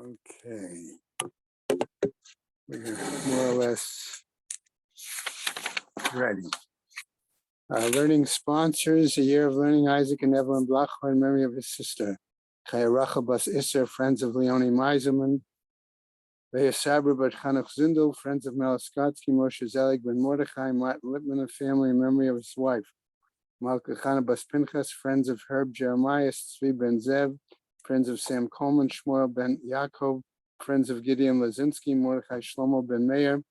Okay. We're more or less ready. Learning sponsors, a year of learning, Isaac and Evelyn Blachor in memory of his sister. Chaya Rachel Bas Isser, friends of Leonie Meiselman. Leah Sabra Bat Chanach Zindel, friends of Melaskotsky, Moshe Zelig Ben Mordechai, Martin Lippman and family in memory of his wife. Malka Chana Bas Pinchas, friends of Herb Jeremiah, Tzvi Ben Zev, friends of Sam Coleman, Shmuel Ben Yaakov, friends of Gideon Lazinski, Mordechai Shlomo Ben Meir,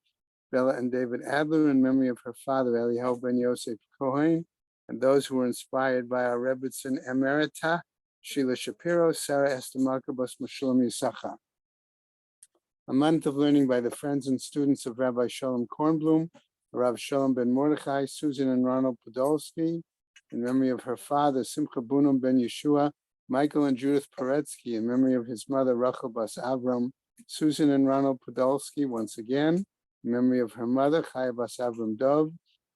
Bella and David Adler in memory of her father, Eliyahu Ben Yosef Cohen, and those who were inspired by our Rebbitzin Emerita, Sheila Shapiro, Sarah Esther Malka Bas Meshulam Yisachar. A month of learning by the friends and students of Rabbi Shalom Kornblum, Rav Shalom Ben Mordechai, Susan and Ronald Podolsky, in memory of her father, Simcha Bunum Ben Yeshua, Michael and Judith Paretsky, in memory of his mother, Rachel Bas Avram, Susan and Ronald Podolsky, once again, in memory of her mother, Chaya Bas Avram Dov,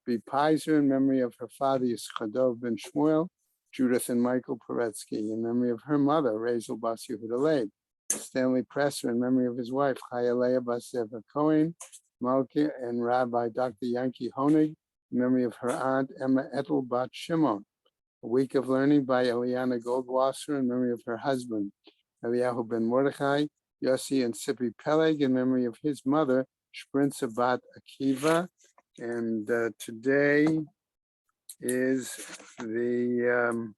B. Pizer, in memory of her father, Yischadov Ben Shmuel, Judith and Michael Paretsky, in memory of her mother, Razel Bas Yehuda Leib, Stanley Presser, in memory of his wife, Chaya Leah Bas Zeva Cohen, Malki and Rabbi Dr. Yankee Honig, in memory of her aunt, Emma Etel Bat Shimon. A week of learning by Eliana Goldwasser, in memory of her husband, Eliyahu Ben Mordechai, Yossi and Sippy Peleg, in memory of his mother, Shprinza Bat Akiva. And today is the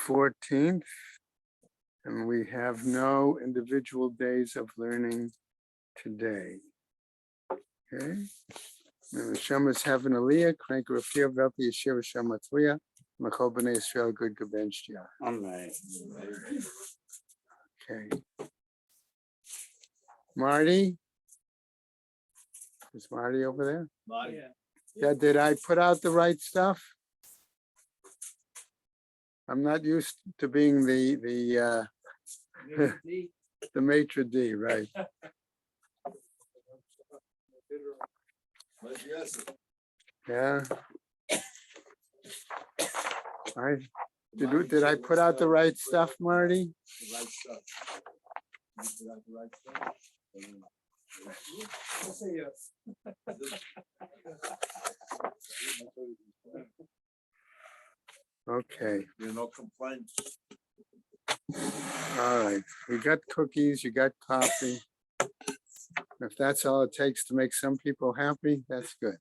14th, and we have no individual days of learning today. Okay. And the Shema's having a Aliyah, Crank Rafir, Velti Yeshua Shematria, Machol B'nai Israel, Good Gabenshtia. Amen. Okay. Marty? Is Marty over there? Marty. Yeah, did I put out the right stuff? I'm not used to being the maitre d', right? Yeah. Did I put out the right stuff, Marty? The right stuff. You put out the right stuff. I'll say yes. Okay. There are no complaints. All right. We got cookies, you got coffee. If that's all it takes to make some people happy, that's good.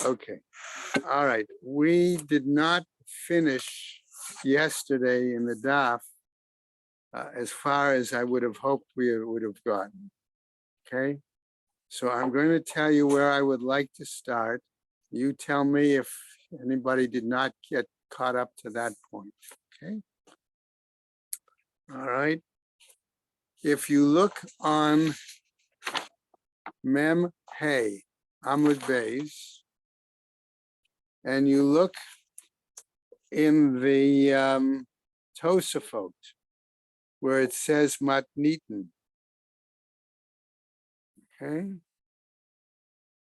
Okay. All right. We did not finish yesterday in the daf as far as I would have hoped we would have gotten. Okay. So I'm going to tell you where I would like to start. You tell me if anybody did not get caught up to that point. Okay. All right. If you look on Mem Hey, Amud Beis, and you look in the Tosafot, where it says Matnitin, okay?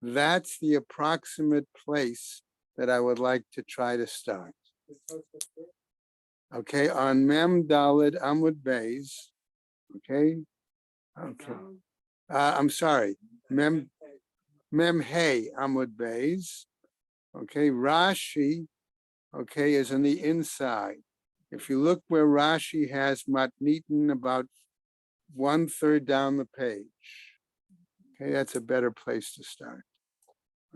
That's the approximate place that I would like to try to start. Okay, on Mem Daled Amud Beis, okay? Okay. I'm sorry, Mem Hey Amud Beis. Okay, Rashi, okay, is on the inside. If you look where Rashi has Matnitin about 1/3 down the page, okay, that's a better place to start.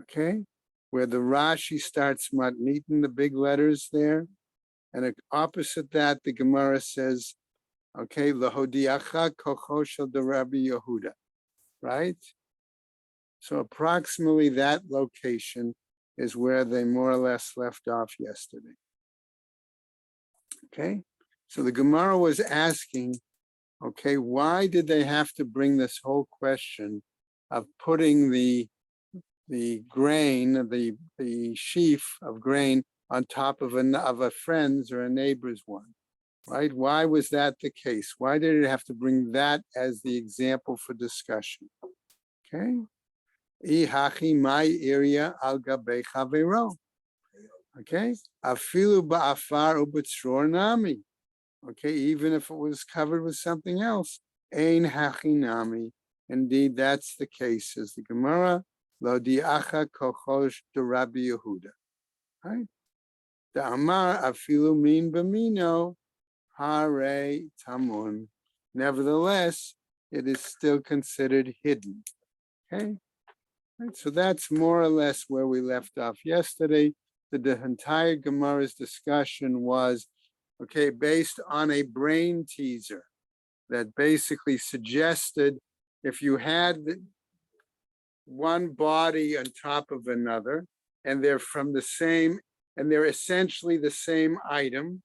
Okay, where the Rashi starts Matnitin, the big letters there, and opposite that, the Gemara says, okay, Lahodiacha Kocho Shel Rabbi Yehuda, right? So approximately that location is where they more or less left off yesterday. Okay, so the Gemara was asking, okay, why did they have to bring this whole question of putting the grain, the sheaf of grain on top of a friend's or a neighbor's one, right? Why was that the case? Why did it have to bring that as the example for discussion? Okay. Ihachi my area al gabe chavero. Okay. Afilu ba'afar u'b'tzror nami. Okay, even if it was covered with something else. Ein hachinami. Indeed, that's the case, says the Gemara. Lo diacha kochosh de Rabbi Yehuda. Right? The Amar afilu min b'mino hare tamun. Nevertheless, it is still considered hidden. Okay? Right, so that's more or less where we left off yesterday. The entire Gemara's discussion was, okay, based on a brain teaser that basically suggested if you had one body on top of another, and they're from the same, and they're essentially the same item,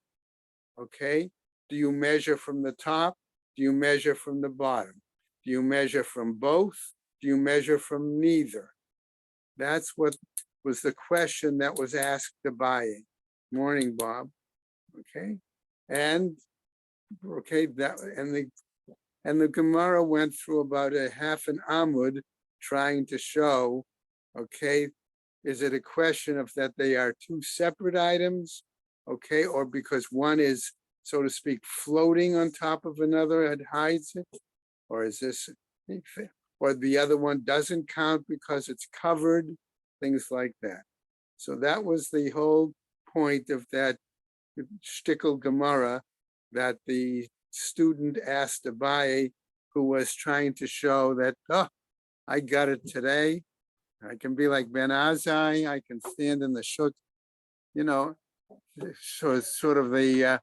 okay, do you measure from the top? Do you measure from the bottom? Do you measure from both? Do you measure from neither? That's what was the question that was asked to Abaye. Morning, Bob. Okay, and okay, that and the Gemara went through about a half an amud trying to show, okay, is it a question of that they are two separate items, okay, or because one is, so to speak, floating on top of another and hides it, or is this, or the other one doesn't count because it's covered, things like that. So that was the whole point of that shtickle Gemara that the student asked Abaye, who was trying to show that, oh, I got it today. I can be like Ben Azai. I can stand in the shuk, you know, sort of the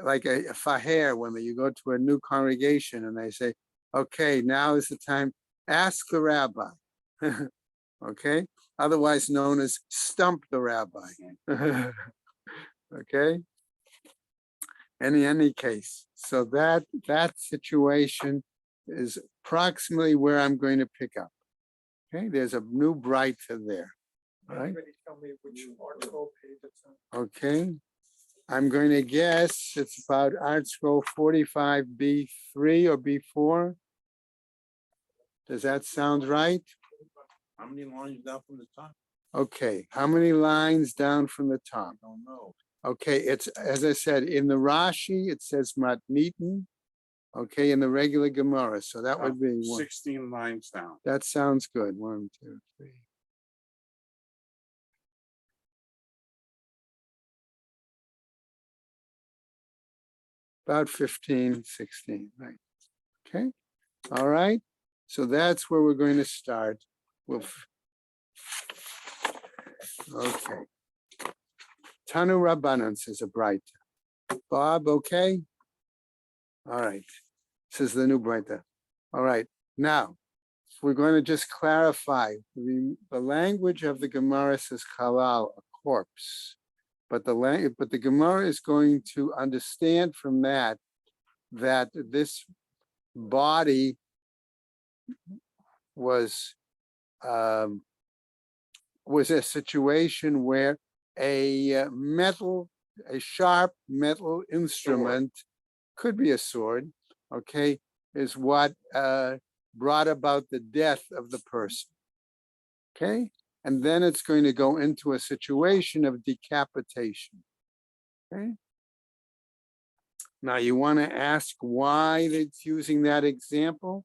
like a faher when you go to a new congregation and they say, okay, now is the time. Ask the rabbi. Okay, otherwise known as stump the rabbi. Okay. In any case, so that situation is approximately where I'm going to pick up. Okay, there's a new brighter there. All right. Tell me which article page it's on. Okay, I'm going to guess it's about Art Scroll 45B3 or B4. Does that sound right? How many lines down from the top? Okay, how many lines down from the top? I don't know. Okay, it's, as I said, in the Rashi, it says matnitin. Okay, in the regular Gemara, so that would be one. 16 lines down. That sounds good. 1, 2, 3. About 15, 16, right? Okay, all right. So that's where we're going to start. Okay. Tanu Rabbanan says a bright. Bob, okay? All right. Says the new brighter. All right. Now, we're going to just clarify. The language of the Gemara says halal, a corpse. But the Gemara is going to understand from that this body was a situation where a sharp metal instrument, could be a sword, okay, is what brought about the death of the person. Okay, and then it's going to go into a situation of decapitation. Okay. Now you want to ask why it's using that example?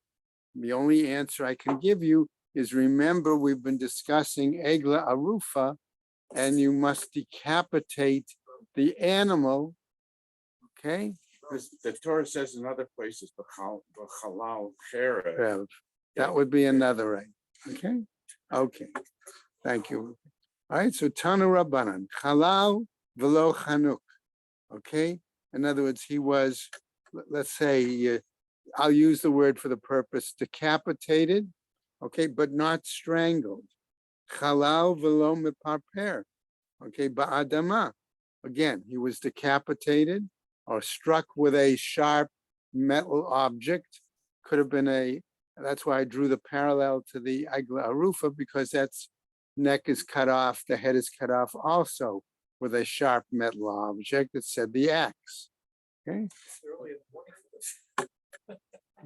The only answer I can give you is, remember, we've been discussing Egla Arufa, and you must decapitate the animal. Okay. The Torah says in other places, halal cherev. Rev. That would be another right. Okay. Okay. Thank you. All right. So Tanu Rabbanan, halal velo chanuk. Okay. In other words, he was, let's say, I'll use the word for the purpose, decapitated, okay, but not strangled. Halal velo meparper. Okay, ba'adama. Again, he was decapitated or struck with a sharp metal object. Could have been that's why I drew the parallel to the Agla Arufa, because that's neck is cut off, the head is cut off also with a sharp metal object that said the axe. Okay.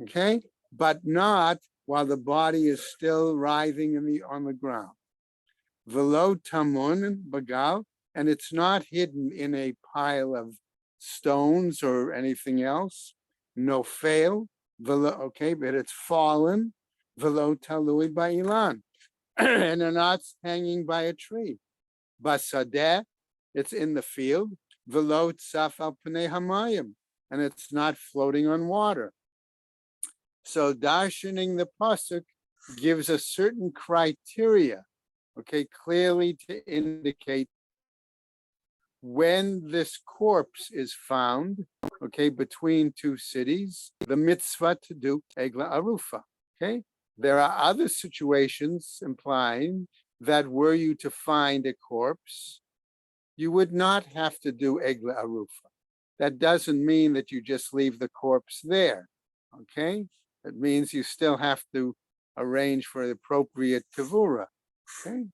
Okay, but not while the body is still writhing on the ground. Velo tamun bagal, and it's not hidden in a pile of stones or anything else. No fail, okay, but it's fallen, velo talui ba'ilan, and they're not hanging by a tree. Basadeh, it's in the field, velo tzaf al pnei hamayim, and it's not floating on water. So darshaning the pasuk gives a certain criteria, okay, clearly to indicate when this corpse is found, okay, between two cities, the mitzvah to do egla arufa, okay? There are other situations implying that were you to find a corpse, you would not have to do egla arufa. That doesn't mean that you just leave the corpse there, okay? It means you still have to arrange for the appropriate kavura, okay?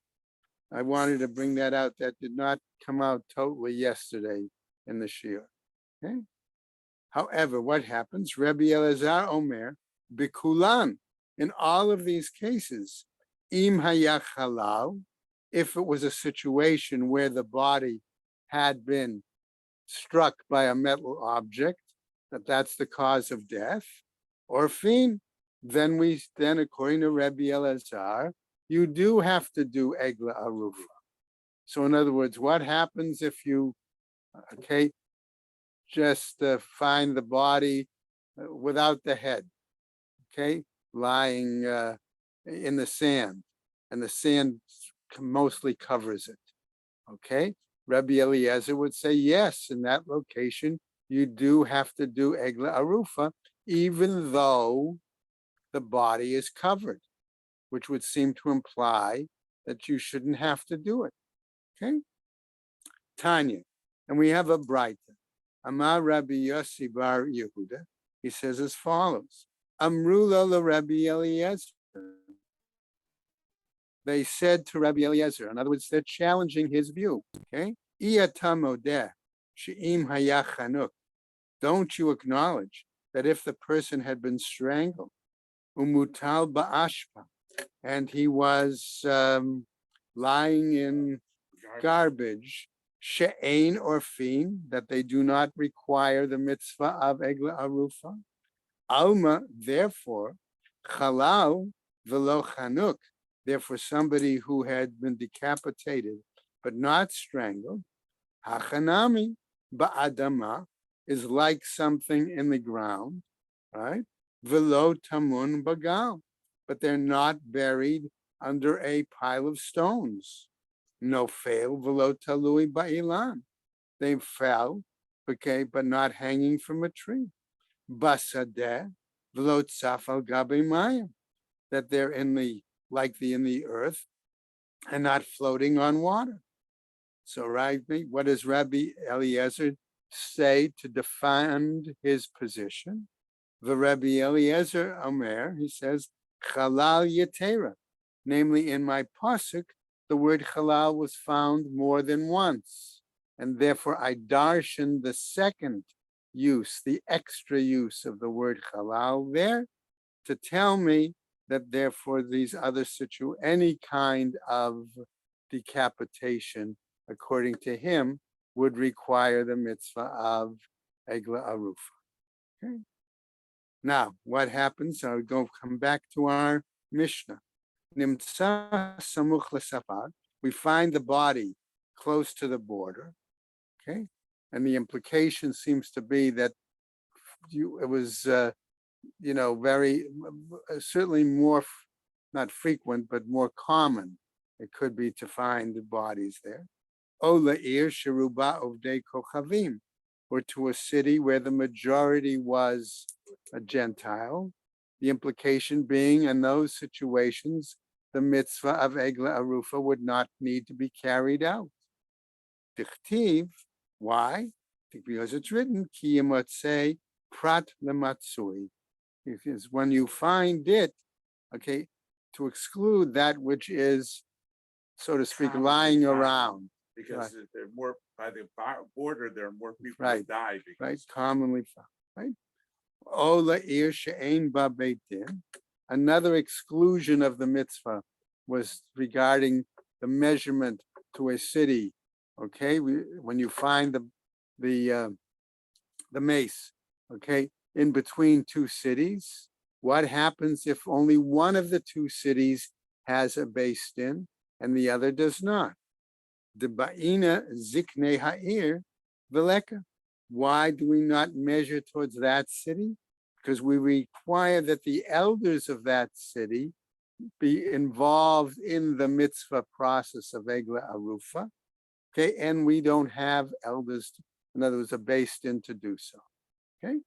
I wanted to bring that out. That did not come out totally yesterday in the shir. Okay. However, what happens? Rabbi Elazar Omer, bikulan, in all of these cases, im hayach halal, if it was a situation where the body had been struck by a metal object, that's the cause of death, or fin, then according to Rabbi Elazar, you do have to do egla arufa. So in other words, what happens if you, okay, just find the body without the head, okay, lying in the sand, and the sand mostly covers it, okay? Rabbi Eliezer would say, yes, in that location, you do have to do egla arufa, even though the body is covered, which would seem to imply that you shouldn't have to do it. Okay? Tanya. And we have a Braita. Amar Rabbi Yossi bar Yehuda. He says as follows. Amrula la Rabbi Eliezer. They said to Rabbi Eliezer, in other words, they're challenging his view. Okay? Iyatamodeh she'im hayachanuk. Don't you acknowledge that if the person had been strangled, umutal ba'ashpa, and he was lying in garbage, she'ein or fin, that they do not require the mitzvah of egla arufa. Alma, therefore, chalal velo chanuk, therefore somebody who had been decapitated but not strangled, hachanami ba'adama, is like something in the ground, right? Velo tamun bagal, but they're not buried under a pile of stones. No fail, velo talui ba'ilan. They fell, okay, but not hanging from a tree. Basadeh, velo tzaf al gabe mayim, that they're in the earth and not floating on water. So, right, what does Rabbi Eliezer say to defend his position? The Rabbi Eliezer Omer, he says, Chalal Yetera. Namely, in my pasuk, the word Chalal was found more than once. And therefore, I darshan the second use, the extra use of the word Chalal there, to tell me that therefore these other any kind of decapitation, according to him, would require the mitzvah of Egla Arufa. Okay. Now, what happens? I'll come back to our Mishnah. Nimtza samuch l'safar. We find the body close to the border. Okay, and the implication seems to be that it was, very certainly more not frequent, but more common. It could be to find the bodies there. Ola ir sheruba ovdei kochavim, or to a city where the majority was a Gentile, the implication being in those situations, the mitzvah of Egla Arufa would not need to be carried out. Dichtiv, why? Because it's written, Ki yemotzei prat lematzui. Because when you find it, okay, to exclude that which is, so to speak, lying around. Because they're more by the border, there are more people Right. who die. Right, commonly found, right? Ola ir she'ein ba beit din. Another exclusion of the mitzvah was regarding the measurement to a city. Okay, when you find the the mace, okay, in between two cities. What happens if only one of the two cities has a beis din and the other does not? The ba'ina ziknei ha'ir veleka. Why do we not measure towards that city? Because we require that the elders of that city be involved in the mitzvah process of Egla Arufa. Okay, and we don't have elders, in other words, a beis din to do so. Okay,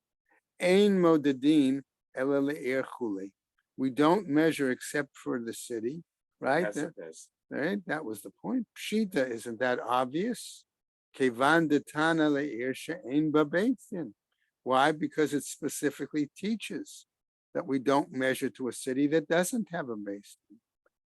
Ein modedin ela le'ir chule. We don't measure except for the city, right? Yes, it is. Right, that was the point. Pshita, isn't that obvious? Kevan detana le'ir she'ein ba beis din. Why? Because it specifically teaches that we don't measure to a city that doesn't have a beis din.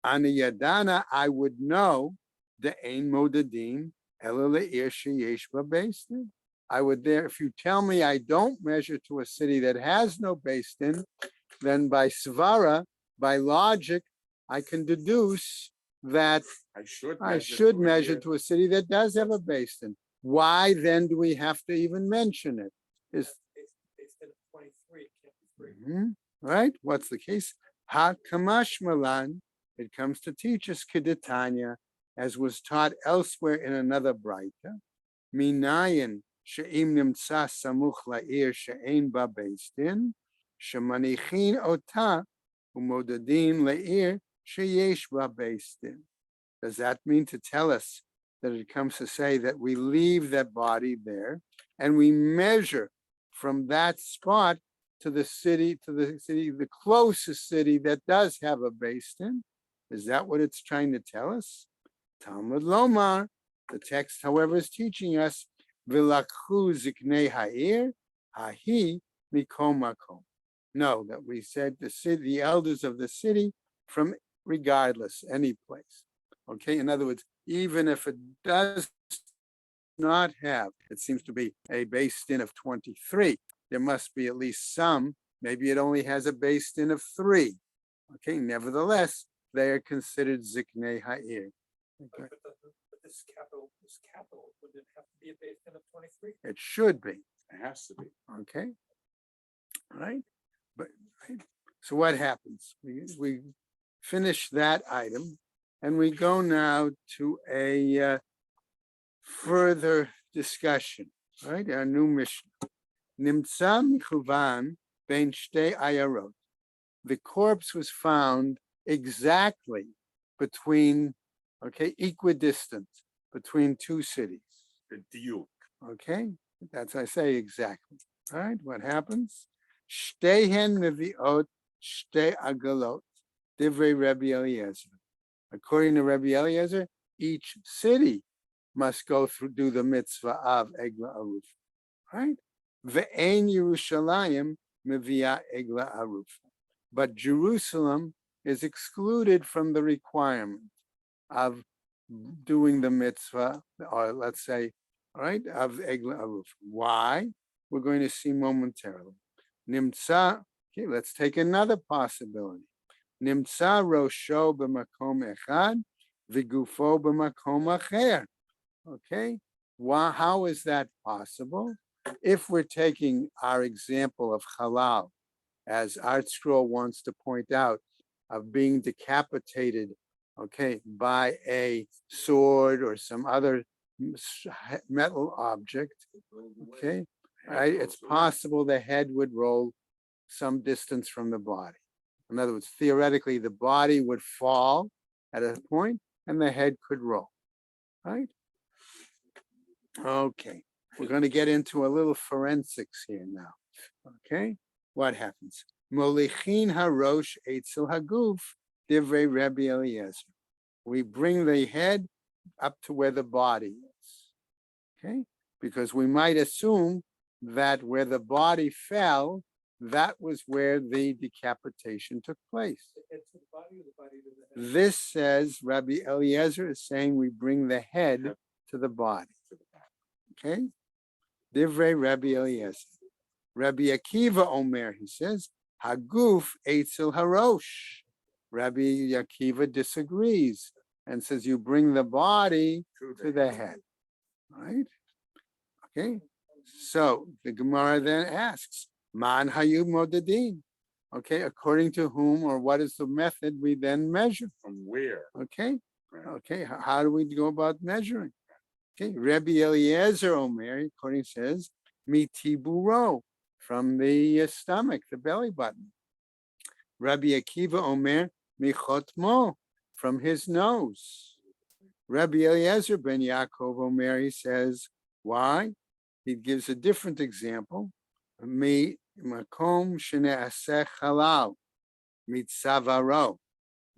Ani yadana, I would know the ein modedin ela le'ir sheyesh ba beis din. I would there, if you tell me I don't measure to a city that has no beis din, then by svara, by logic, I can deduce that I should measure to a city that does have a beis din. Why then do we have to even mention it? Is Instead of 23, it can't be 3. right? What's the case? Ha kamash malan. It comes to teach us kedetanya, as was taught elsewhere in another brayta. Minayin she'im nimtza samuch la'ir she'ein ba beis din, shemanichin ota umodadin la'ir sheyesh ba beis din. Does that mean to tell us that it comes to say that we leave that body there and we measure from that spot to the city, the closest city that does have a beis din? Is that what it's trying to tell us? Talmud Lomar, the text, however, is teaching us V'lakhu ziknei ha'ir hahi mikom makom. No, that we said the elders of the city from regardless, any place. Okay, in other words, even if it does not have, it seems to be a beis din of 23, there must be at least some, maybe it only has a beis din of 3. Okay, nevertheless, they are considered ziknei ha'ir. Okay. But this capital, would it have to be a beis din of 23? It should be. It has to be. Okay. All right. But right. So what happens? We finish that item and we go now to a further discussion. Right? Our new mission. Nimtza michuvan ben shtei ayarot. The corpse was found exactly between, okay, equidistant between two cities. The diuk. Okay, that's I say exactly. All right, what happens? Shtehen meviot shtei agalot. Divrei Rabbi Eliezer. According to Rabbi Eliezer, each city must go through, do the mitzvah of Egla Aruf. Right? Ve'ein Yerushalayim mevia Egla Aruf. But Jerusalem is excluded from the requirement of doing the mitzvah, or let's say, all right, of Egla Aruf. Why? We're going to see momentarily. Nimtza, okay, let's take another possibility. Nimtza rosho b'makom echad, v'gufo b'makom acher. Okay, how is that possible? If we're taking our example of halal, as Art Scroll wants to point out, of being decapitated, okay, by a sword or some other metal object, okay, right? It's possible the head would roll some distance from the body. In other words, theoretically, the body would fall at a point and the head could roll, right? Okay, we're going to get into a little forensics here now, okay? What happens? Molichin harosh eitzel haguf divrei Rabbi Eliezer. We bring the head up to where the body is, okay? Because we might assume that where the body fell, that was where the decapitation took place. This says, Rabbi Eliezer is saying we bring the head to the body, okay? Divrei Rabbi Eliezer. Rabbi Akiva Omer, he says, Haguf eitzel harosh. Rabbi Akiva disagrees and says you bring the body to the head, right? Okay, So the Gemara then asks, Man hayu modadin. Okay, according to whom or what is the method we then measure? From where? Okay, Right. okay, how do we go about measuring? Okay, Rabbi Eliezer Omer, according says, mitiburo, from the stomach, the belly button. Rabbi Akiva Omer, michotmo, from his nose. Rabbi Eliezer ben Yaakov Omer, he says, why? He gives a different example. Mi makom shene'aseh halal, mitzavaro.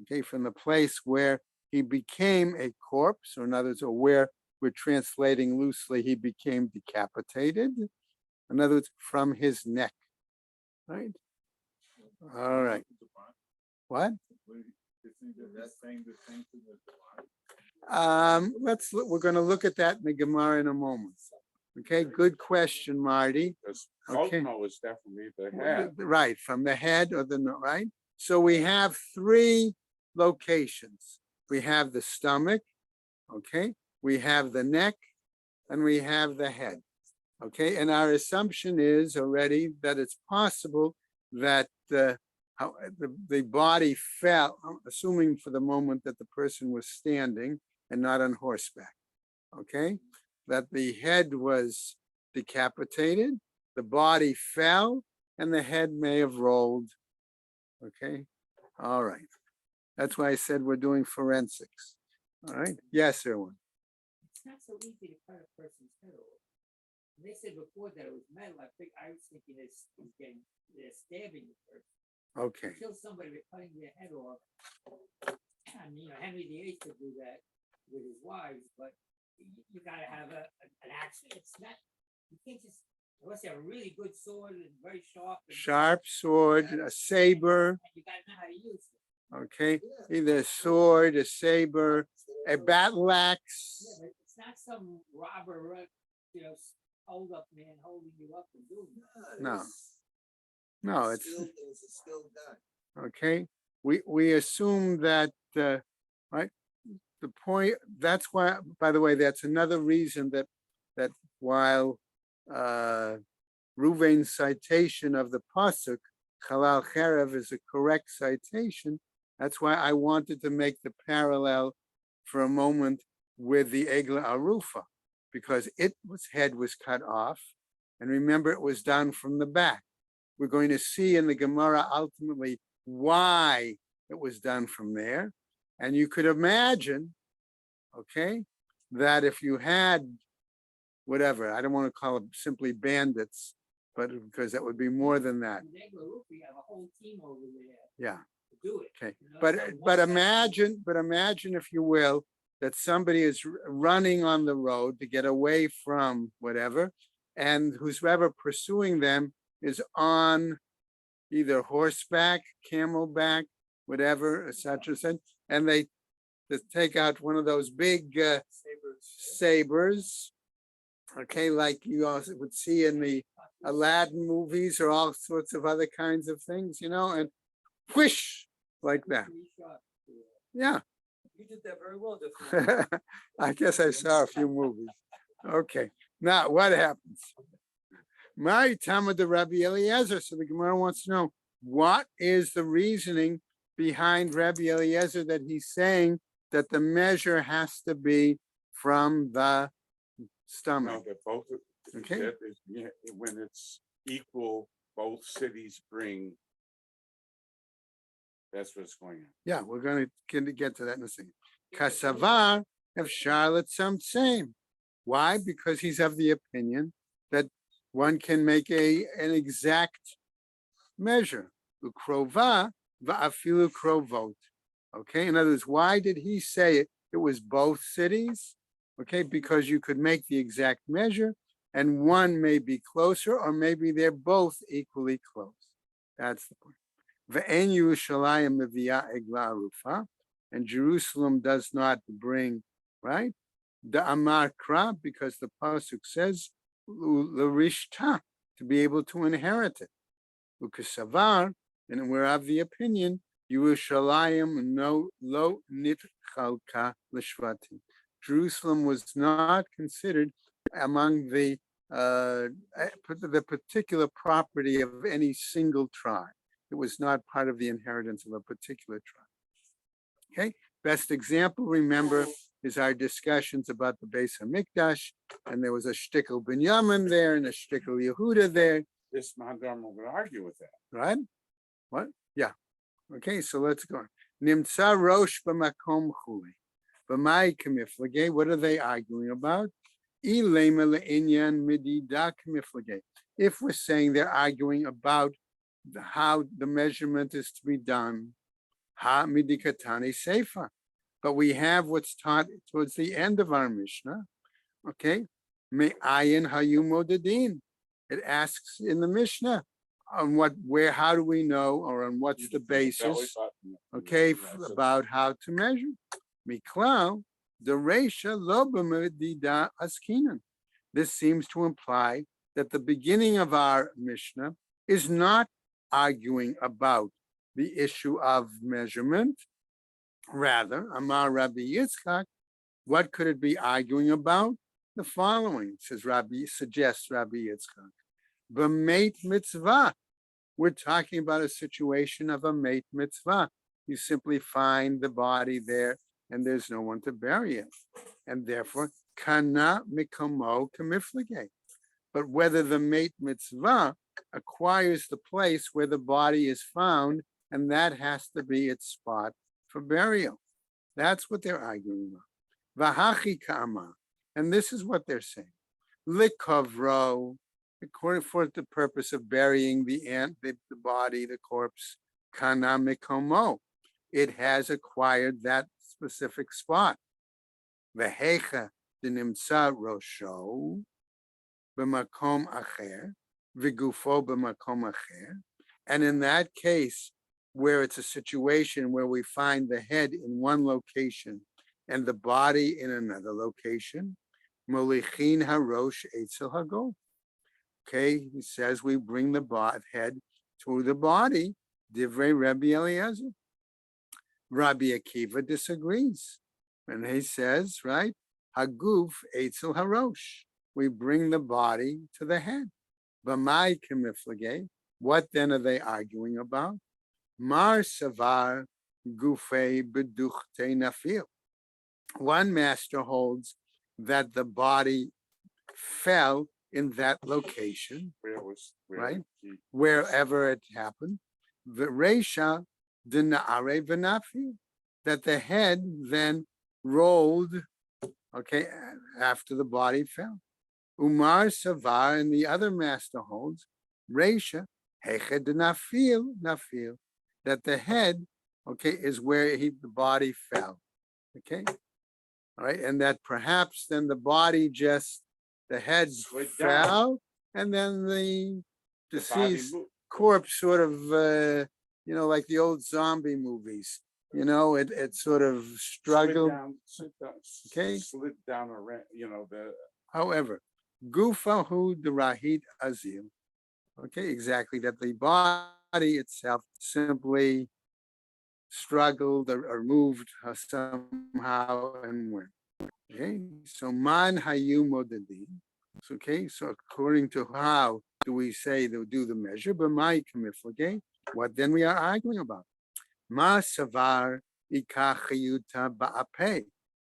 Okay, from the place where he became a corpse, or in other words, or where we're translating loosely, he became decapitated. In other words, from his neck. Right? All right. What? We're going to look at that in the Gemara in a moment. Okay, good question, Marty. Because Okay. Chotmo is definitely the head. Right, from the head or the right. So we have three locations. We have the stomach, okay, we have the neck, and we have the head. Okay, and our assumption is already that it's possible that the body fell, assuming for the moment that the person was standing and not on horseback. Okay, that the head was decapitated, the body fell, and the head may have rolled. Okay, all right. That's why I said we're doing forensics. All right. Yes, Erwin. It's not so easy to cut a person's head off. They said before that it was metal. I was thinking they're stabbing the person. Okay. Kill somebody by cutting their head off. I mean, Henry VIII could do that with his wives, but you gotta have an axe. It's not. You can't just unless you have a really good sword and very sharp. Sharp sword, a saber. And you gotta know how to use it. Okay, either a sword, a saber, a battle axe. Yeah, but it's not some robber, hold up man holding you up and doing it. No, it's okay. We assume that right. The point. That's why. By the way, that's another reason that while Ruvain's citation of the pasuk Halal Cherev is a correct citation. That's why I wanted to make the parallel for a moment with the Egla Arufa, because its head was cut off. And remember, it was done from the back. We're going to see in the Gemara ultimately why it was done from there. And you could imagine, okay, that if you had whatever, I don't want to call it simply bandits, but because that would be more than that. In Egla, we have a whole team over there Yeah. to do it. Okay, You know, but so but one imagine, if you will, that somebody is running on the road to get away from whatever, and whoever pursuing them is on either horseback, camelback, whatever, etc., and they take out one of those big sabers, okay, like you also would see in the Aladdin movies or all sorts of other kinds of things, and whoosh, like that. pretty sharp. Yeah. You did that very well. Just now. I guess I saw a few movies. Okay, now what happens? My Tama de Rabbi Eliezer. So the Gemara wants to know, what is the reasoning behind Rabbi Eliezer that he's saying that the measure has to be from the stomach? No, that both, Okay. that is, yeah, when it's equal, both cities bring. That's what's going on. Yeah, we're going to get to that in a second. Kasavar of Charlotte some same. Why? Because he's of the opinion that one can make an exact measure. Ukrova va'afilu krovot. Okay, in other words, why did he say it? It was both cities. Okay, because you could make the exact measure, and one may be closer, or maybe they're both equally close. That's the point. Ve'en Yerushalayim meviya egla arufa, and Jerusalem does not bring, right? The Amar Kra, because the pasuk says l'rishta, to be able to inherit it. Ukesavar, and we're of the opinion Yerushalayim no lo nitchalka l'shvatim. Jerusalem was not considered among the the particular property of any single tribe. It was not part of the inheritance of a particular tribe. Okay, best example, remember, is our discussions about the Beis Hamikdash, and there was a shtickle Binyamin there and a shtickle Yehuda there, This Mahardarma would argue with that. right? What? Yeah. Okay, so let's go. Nimtza rosh b'makom chuli. B'mai kamiflage. What are they arguing about? Ilema le'inyan midida kamiflage. If we're saying they're arguing about how the measurement is to be done, ha midikatani sefa. But we have what's taught towards the end of our Mishnah. Okay, me'ayin hayumodadin. It asks in the Mishnah on what, where, how do we know, or on what's the basis? Okay, about how to measure. Miklau, the Resha lo b'medida askinan. This seems to imply that the beginning of our Mishnah is not arguing about the issue of measurement. Rather, Amar Rabbi Yitzchak, what could it be arguing about? The following, suggests Rabbi Yitzchak. B'meit mitzvah. We're talking about a situation of a meit mitzvah. You simply find the body there and there's no one to bury it. And therefore, kana mikomo kamiflige. But whether the meit mitzvah acquires the place where the body is found, and that has to be its spot for burial. That's what they're arguing about. Vahachi kama. And this is what they're saying. Likovro, according for the purpose of burying the body, the corpse, kana mikomo. It has acquired that specific spot. Vehecha denimsa rosho b'makom acher v'gufo b'makom acher. And in that case, where it's a situation where we find the head in one location and the body in another location, molichin harosh eitzel hago. Okay, he says we bring the head to the body. Divrei Rabbi Eliezer. Rabbi Akiva disagrees, and he says, right, haguf eitzel harosh. We bring the body to the head. B'mai kimiflage. What then are they arguing about? Mar savar gufei beduchte nafil. One master holds that the body fell in that location, right? Wherever it happened. The Resha denare v'nafil, that the head then rolled, okay, after the body fell. Umar savar, and the other master holds, Resha heche denafil nafil, that the head, okay, is where the body fell, okay, all right, and that perhaps then the body the head fell, and then the deceased corpse sort of, like the old zombie movies, it sort of struggled, slid down around, However, gufahu derahit azil, okay, exactly, that the body itself simply struggled or moved somehow and went. Okay, so man hayu modadi. Okay, so according to how do we say to do the measure, but my kamiflage, what then we are arguing about? Ma savar ikachayuta ba'ape.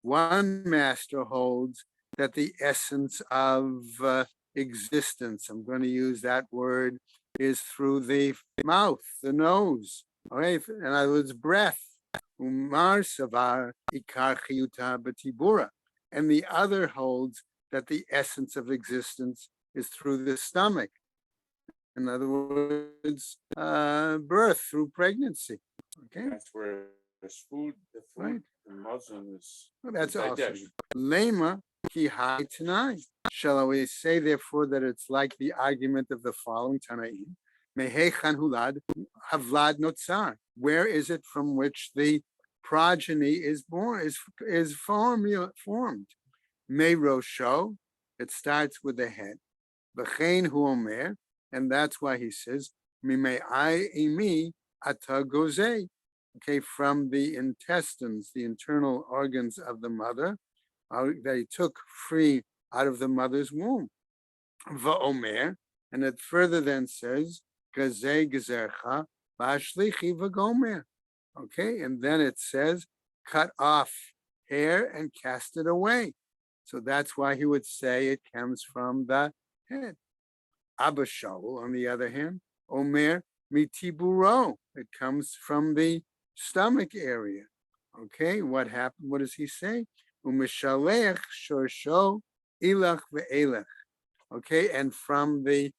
One master holds that the essence of existence, I'm going to use that word, is through the mouth, the nose. Okay, in other words, breath. Umar savar ikar chiyuta b'tibura. And the other holds that the essence of existence is through the stomach. In other words, birth, through pregnancy. Okay, that's where there's food, right. The Muslim is. Well, that's also lema ki hai tanai. Shall we say therefore that it's like the argument of the following Tanaim? Mehechan hulad havlad notzar. Where is it from which the progeny is born? Is formed? Me rosho. It starts with the head. V'chein hu omer, and that's why he says mimei imi ata gozei. Okay, from the intestines, the internal organs of the mother, that he took free out of the mother's womb. Va'omer, and it further then says, Gazeh gezercha ba'ashlichi v'gomer. Okay, and then it says, cut off hair and cast it away. So that's why he would say it comes from the head. Abba Shaul, on the other hand, Omer mitiburo. It comes from the stomach area. Okay, what happened? What does he say? Umishalech shorsho ilach ve'elech. Okay, and from the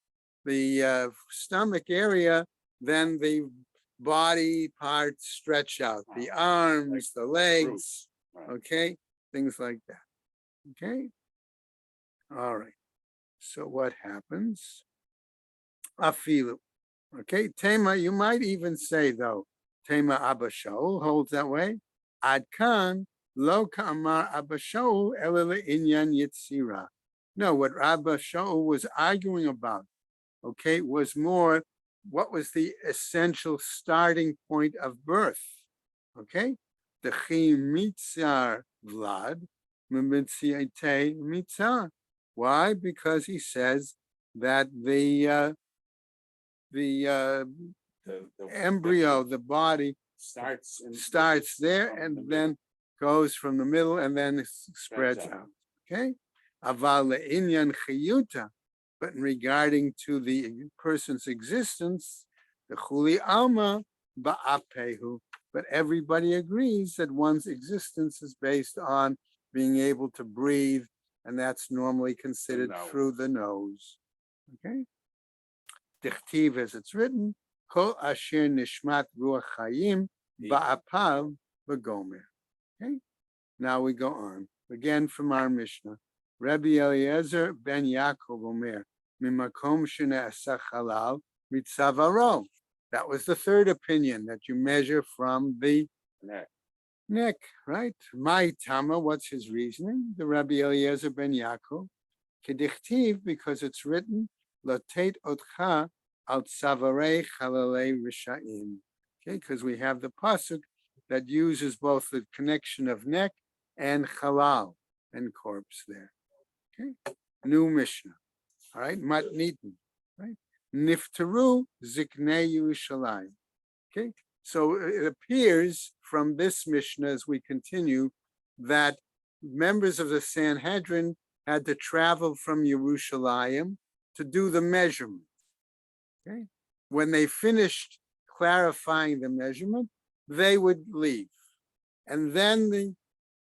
stomach area, then the body parts stretch out, the arms, the legs, okay, things like that. Okay, all right. So what happens? Afilu. Okay, Tema, you might even say though, Tema Abba Shaul holds that way. Adkan lo ka'amar Abba Shaul elele inyan yitzira. No, what Abba Shaul was arguing about, okay, was more what was the essential starting point of birth. Okay, the chi mitzar vlad mimitziate mitzar. Why? Because he says that the embryo, the body starts there and then goes from the middle and then spreads out. Okay, aval le'inyan chiyuta, but in regarding to the person's existence, the chuli alma ba'apehu. But everybody agrees that one's existence is based on being able to breathe, and that's normally considered through the nose. Okay. Dichtiv, as it's written, kol asher nishmat ruach chayim ba'apav v'gomer. Okay. Now we go on again from our Mishnah. Rabbi Eliezer ben Yaakov Omer, mimakom shene'aseh halal mitzavaro. That was the third opinion, that you measure from the neck, right? My Tama, what's his reasoning? The Rabbi Eliezer ben Yaakov, kedichtiv, because it's written, latet otcha al tzavarei chalalei rishaim. Okay, because we have the pasuk that uses both the connection of neck and halal and corpse there. Okay, new Mishnah. All right, matnitin. Right, niftaru ziknei Yerushalayim. Okay, so it appears from this Mishnah as we continue that members of the Sanhedrin had to travel from Yerushalayim to do the measurement. Okay, when they finished clarifying the measurement, they would leave, and then the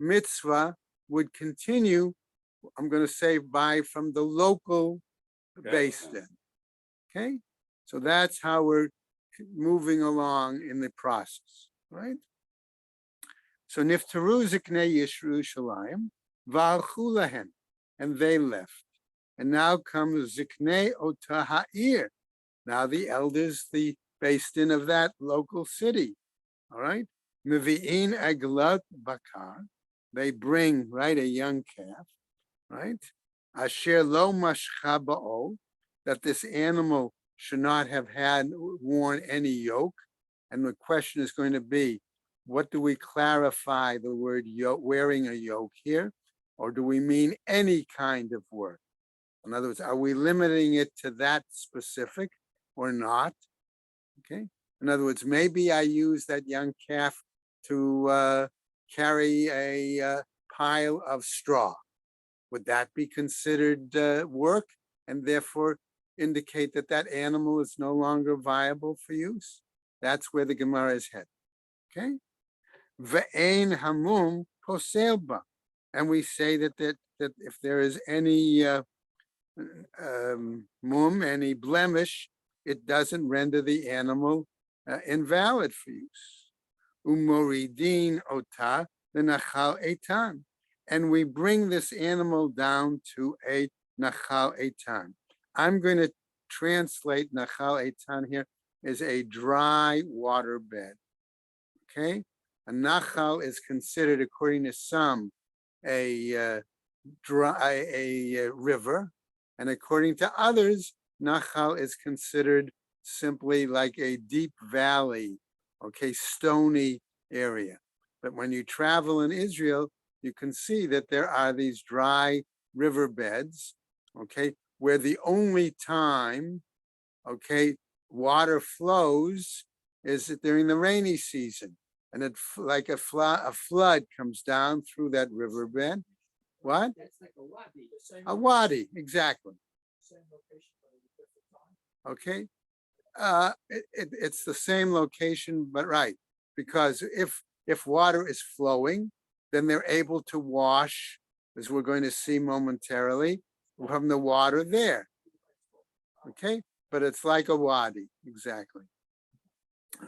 mitzvah would continue. I'm going to say from the local base then. Okay, so that's how we're moving along in the process, right? So niftaru ziknei Yerushalayim v'alchu lahen, and they left. And now comes ziknei ota ha'ir. Now the elders, the based in of that local city. All right, mevi'in aglat bakar. They bring, right, a young calf, right? Asher lo mashcha ba'ol, that this animal should not have worn any yoke. And the question is going to be, what do we clarify the word yoke, wearing a yoke here? Or do we mean any kind of work? In other words, are we limiting it to that specific or not? Okay. In other words, maybe I use that young calf to carry a pile of straw. Would that be considered work and therefore indicate that that animal is no longer viable for use? That's where the Gemara is headed. Okay? Ve'ein hamum poselba. And we say that if there is any mum, any blemish, it doesn't render the animal invalid for use. Umoridin ota lenachal eitan. And we bring this animal down to a nachal eitan. I'm going to translate nachal eitan here as a dry water bed. Okay? A nachal is considered, according to some, a river, and according to others, nachal is considered simply like a deep valley, okay, stony area. But when you travel in Israel, you can see that there are these dry riverbeds, okay, where the only time, okay, water flows is during the rainy season. And like a flood comes down through that riverbed. What? That's like a wadi. A wadi, exactly. Same location, but at a different time. Okay. It's the same location, but right, because if water is flowing, then they're able to wash, as we're going to see momentarily, from the water there. Okay, but it's like a wadi, exactly.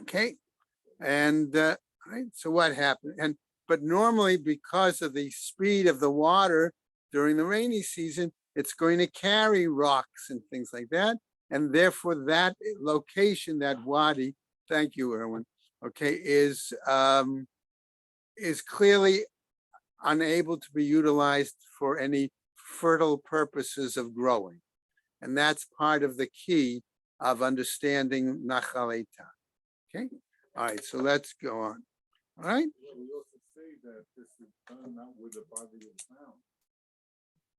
Okay, and right. So what happened? But normally, because of the speed of the water during the rainy season, it's going to carry rocks and things like that. And therefore that location, that wadi, thank you, Erwin, okay, is clearly unable to be utilized for any fertile purposes of growing. And that's part of the key of understanding Nachal Eitan. Okay, all right, so let's go on. All right. We also say that this is done not where the body is found.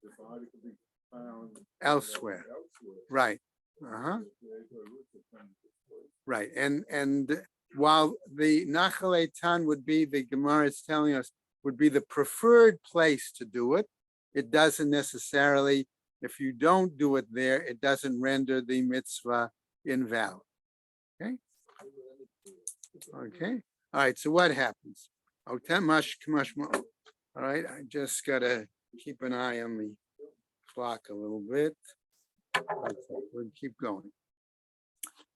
The body could be found Elsewhere. Right. Uh-huh. Right. And while the Nachal Eitan would be, the Gemara is telling us, would be the preferred place to do it, it doesn't necessarily, if you don't do it there, it doesn't render the mitzvah invalid. Okay. Okay. All right. So what happens? Oh, all right. I just gotta keep an eye on the clock a little bit. Okay, we'll keep going.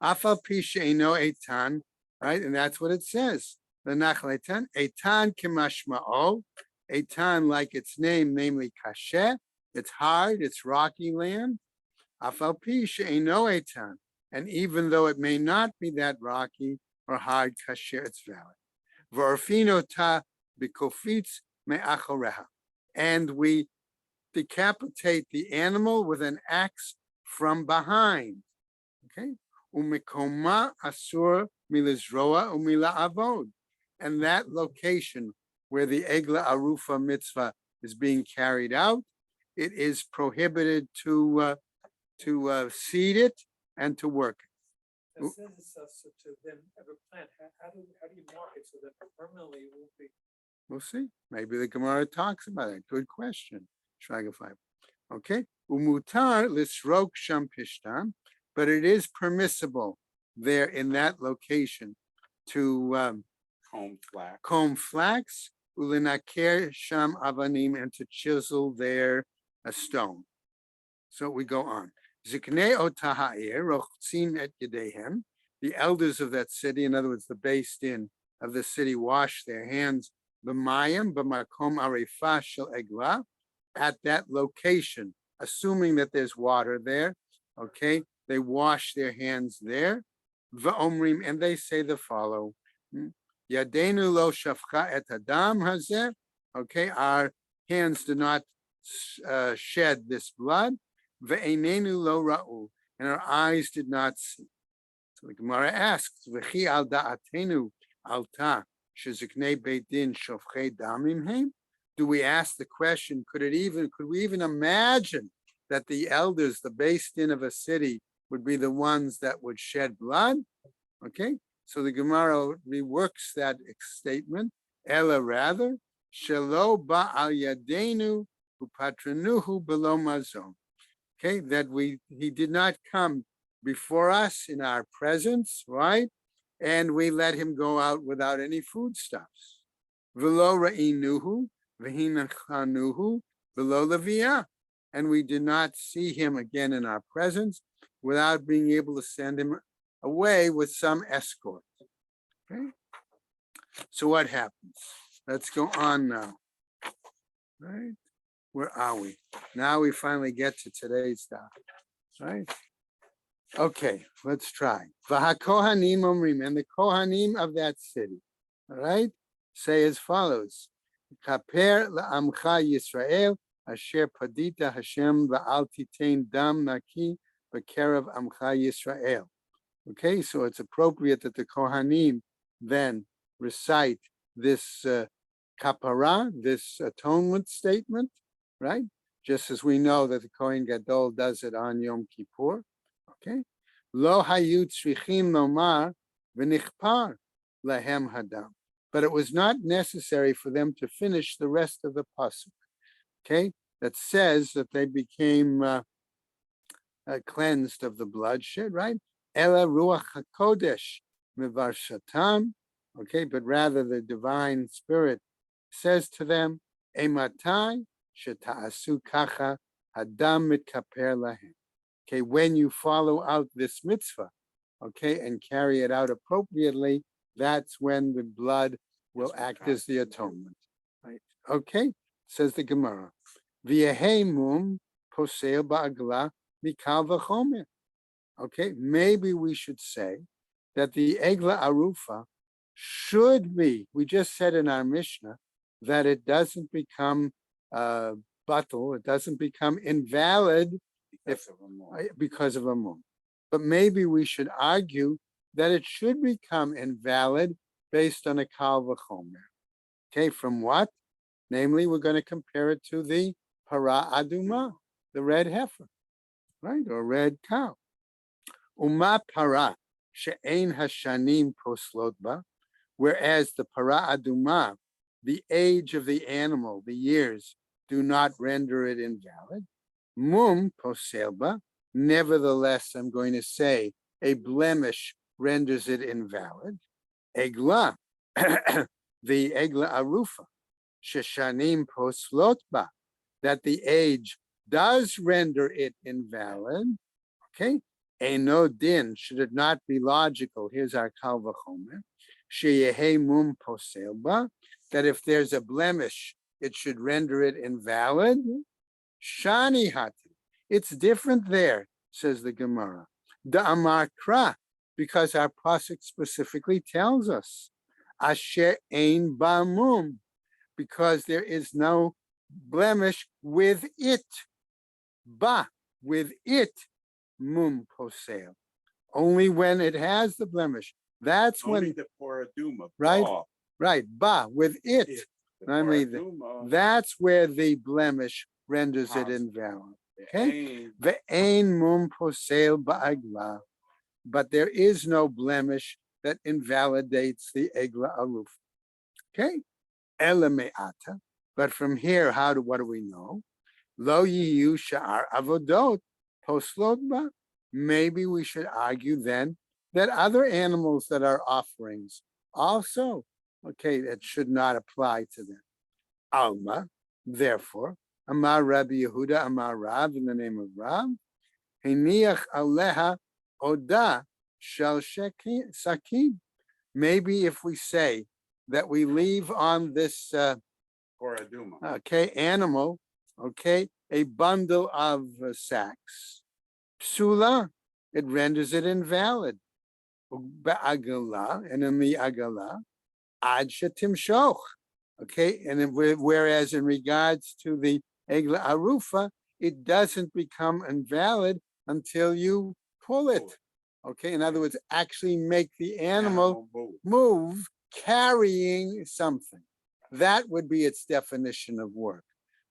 Afal pisha eno eitan, right? And that's what it says. The Nachal Eitan, eitan kemashma'o, eitan like its name, namely kasher. It's hard, it's rocky land. Afal pisha eno eitan, and even though it may not be that rocky or hard, kasher, it's valid. V'orfino ta b'kofitz me'achoreha, and we decapitate the animal with an axe from behind. Okay. Umikoma asur milizroa umila avod. And that location where the Egla Arufa mitzvah is being carried out, it is prohibited to seed it and to work it. That says it's so to then have a plant, how do you mark it so that permanently it won't be? We'll see. Maybe the Gemara talks about it. Good question. Shraga 5. Okay. Umutar lisrok sham pishtan, but it is permissible there in that location to comb flax, ulinaker sham avanim, and to chisel there a stone. So we go on. Ziknei otaha'ir rochtzin et yedehem. The elders of that city, in other words, the based in of the city, wash their hands b'mayim b'makom arifah shel egla, at that location, assuming that there's water there. Okay, they wash their hands there. V'omrim, and they say the follow: Yadenu lo shafcha et adam hazeh. Okay, our hands do not shed this blood. Ve'einenu lo ra'u, and our eyes did not see. So the Gemara asks, V'chi al da'atenu alta sheziknei beit din shofchei damim heim. Do we ask the question, could we even imagine that the elders, the based in of a city, would be the ones that would shed blood? Okay, so the Gemara reworks that statement. Ella rather, shelo ba'al yadenu upatranuhu below mazon. Okay, that he did not come before us in our presence, right? And we let him go out without any foodstuffs. V'lo ra'inuhu v'hinachanuhu v'lo leviyah. And we did not see him again in our presence without being able to send him away with some escort. Okay. So what happens? Let's go on now. Right? Where are we? Now we finally get to today's stuff. Right? Okay, let's try. V'hakohanim omrim, and the Kohanim of that city, all right, say as follows: Kaper la'amcha Yisrael asher padita Hashem va'al titein dam naki b'kerev amcha Yisrael. Okay, so it's appropriate that the Kohanim then recite this kapara, this atonement statement, right? just as we know that the Kohen Gadol does it on Yom Kippur. Okay, lo hayu tzrichim lomar v'nichpar lahem hadam, but it was not necessary for them to finish the rest of the pasuk. Okay, that says that they became cleansed of the bloodshed, right? Ela ruach hakodesh mivarshatam. Okay, but rather the divine spirit says to them, Ematai sheta'asu kacha hadam mitkaper lahem. Okay, when you follow out this mitzvah, okay, and carry it out appropriately, that's when the blood will act as the atonement. Right? Okay, says the Gemara. V'yehei mum posel ba'agla mikal v'chomer. Okay, maybe we should say that the egla arufa should be, we just said in our Mishnah, that it doesn't become batal, it doesn't become invalid because of a mum. But maybe we should argue that it should become invalid based on a kal v'chomer. Okay, from what? Namely, we're going to compare it to the para aduma, the red heifer, right, or red cow. Uma para she'ein hashanim poslot ba, whereas the para aduma, the age of the animal, the years, do not render it invalid. Mum poselba, nevertheless, I'm going to say a blemish renders it invalid. Egla, the egla arufa, sheshanim poslotba, that the age does render it invalid. Okay, eno din, should it not be logical? Here's our kal v'chomer. Sheyehe mum poselba, that if there's a blemish, it should render it invalid. Shani hati, it's different there, says the Gemara. Da amar kra, because our pasuk specifically tells us asher ein ba mum, because there is no blemish with it. Ba, with it, mum posel. Only when it has the blemish. That's Only when the paraduma. right, right. Ba, with it. I mean, that's where the blemish renders it invalid. Okay, ve'ein mum posel ba'agla, but there is no blemish that invalidates the egla aruf. Okay, ela me'ata. But from here, what do we know? Lo yiyu sha'ar avodot poslot ba. Maybe we should argue then that other animals that are offerings also, okay, that should not apply to them. Alma, therefore, Amar Rabbi Yehuda, Amar Rav, in the name of Rav, Heniach aleha oda shel sakim. Maybe if we say that we leave on this animal, okay, a bundle of sacks, psula, it renders it invalid. Ba'agala, and in the agala, ad shetim shoch. Okay, and whereas in regards to the egla arufa, it doesn't become invalid until you pull it. Okay, in other words, actually make the animal move carrying something. That would be its definition of work.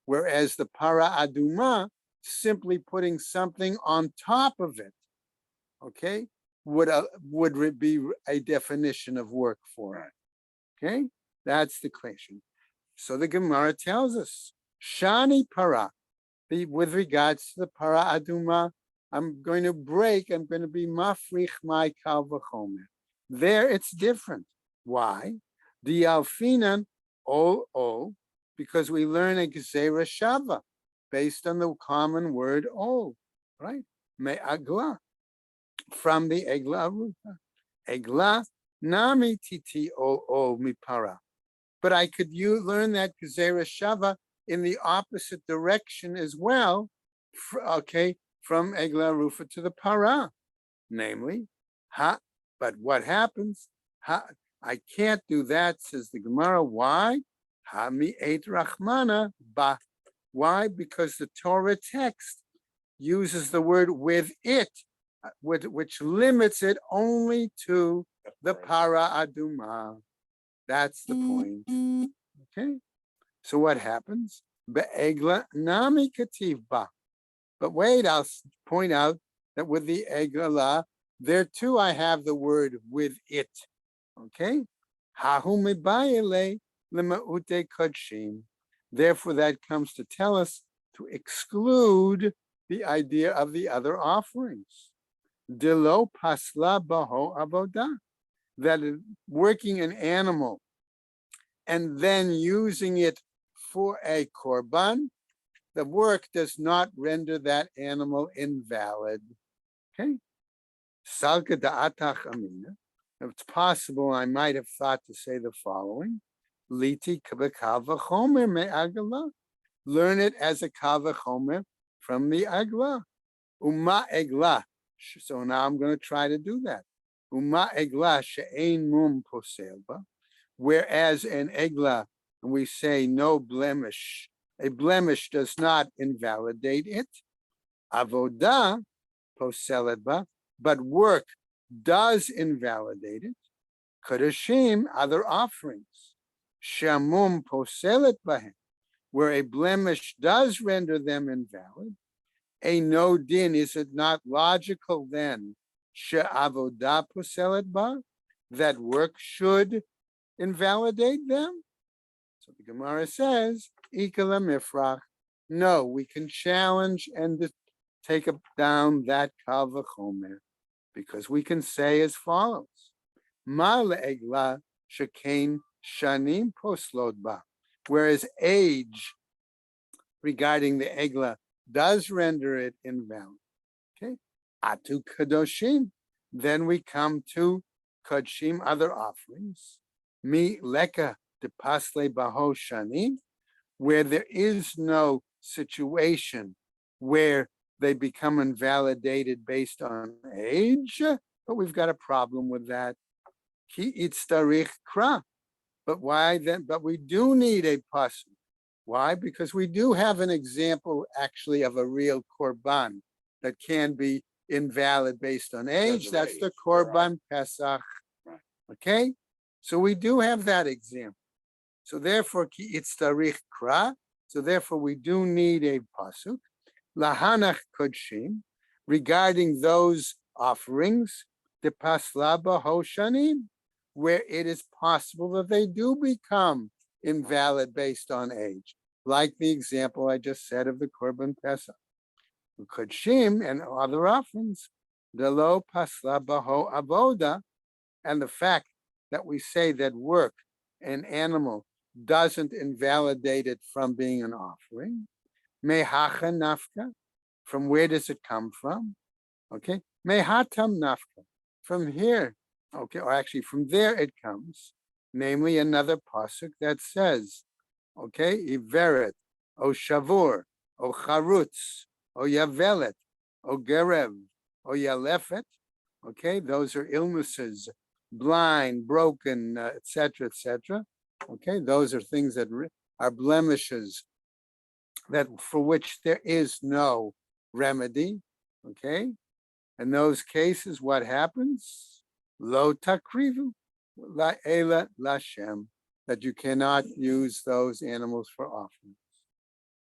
Whereas the para aduma, simply putting something on top of it, okay, would be a definition of work for it. Okay, that's the question. So the Gemara tells us, Shani para, with regards to the para aduma, I'm going to be mafrich my kal v'chomer. There it's different. Why? The alfinan ol, because we learn a gezerah shava based on the common word ol, right? Me'agla, from the egla arufa. Egla nami titi ol mipara. But I could learn that gezerah shava in the opposite direction as well, okay, from egla arufa to the para. Namely, but what happens? I can't do that, says the Gemara. Why? Ha mi eit rachmana ba. Why? Because the Torah text uses the word with it, which limits it only to the para aduma. That's the point. Okay. So what happens? Be'egla nami kativ ba. But wait, I'll point out that with the egla, there too I have the word with it. Okay? Hahu mebayele lema'ute kodshim. Therefore, that comes to tell us to exclude the idea of the other offerings. Dilo pasla baho avodah. That working an animal and then using it for a korban, the work does not render that animal invalid. Okay? Salka da'atach amina. It's possible I might have thought to say the following. Liti kabakava chomer me'agala. Learn it as a kava chomer from the agla. Uma egla. So now I'm going to try to do that. Uma egla she'ein mum poselba. Whereas an egla, we say no blemish. A blemish does not invalidate it. Avodah poseledba, but work does invalidate it. Kadashim, other offerings. Shamum poselet bahem, where a blemish does render them invalid. A no din, is it not logical then? She'avodah poselet ba, that work should invalidate them? So the Gemara says, Ikala mifrach. No, we can challenge and take down that kal v'chomer, because we can say as follows: Ma le'egla shekain shanim poslod ba. Whereas age regarding the egla does render it invalid. Okay, atu kadoshim. Then we come to kodshim, other offerings. Mi leka de pasle baho shanim, where there is no situation where they become invalidated based on age, but we've got a problem with that. Ki itzarich kra. But why then? But we do need a pasuk. Why? Because we do have an example actually of a real korban that can be invalid based on age. That's the korban pesach. Okay? So we do have that example. So therefore, ki itzarich kra. So therefore, we do need a pasuk. Lahanach kodshim, regarding those offerings, the paslaba hoshanim, where it is possible that they do become invalid based on age, like the example I just said of the korban pesach. Kodshim and other offerings, the lo paslaba ho avoda, and the fact that we say that work, an animal, doesn't invalidate it from being an offering. Mehacha nafka, from where does it come from? Okay, mehatam nafka, from here. Okay, or actually from there it comes, namely another pasuk that says, okay, iveret, o shavur, o charutz, o yavelet, o gerev, o yalefet. Okay, those are illnesses, blind, broken, etc., etc. Okay, those are things that are blemishes that for which there is no remedy. Okay, in those cases, what happens? Lo takrivu la ela lashem, that you cannot use those animals for offerings.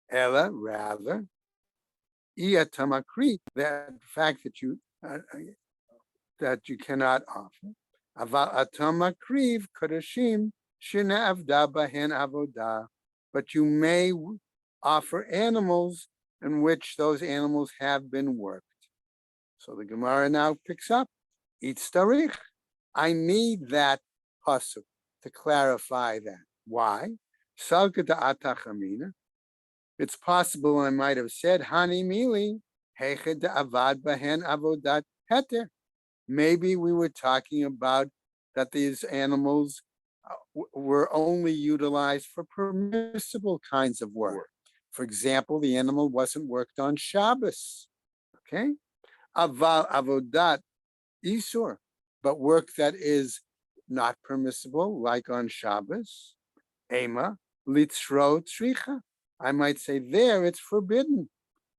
Ela, rather, iatamakri, that fact that you cannot offer. Aval atamakriv kodashim shina avda bahen avodah, but you may offer animals in which those animals have been worked. So the Gemara now picks up, itzarich. I need that pasuk to clarify that. Why? Salka atachamina. It's possible I might have said, hani mili, heched avad bahen avodat heter. Maybe we were talking about that these animals were only utilized for permissible kinds of work. For example, the animal wasn't worked on Shabbos. Okay? Aval avodat isur, but work that is not permissible, like on Shabbos. Ema litzro tzricha. I might say there it's forbidden.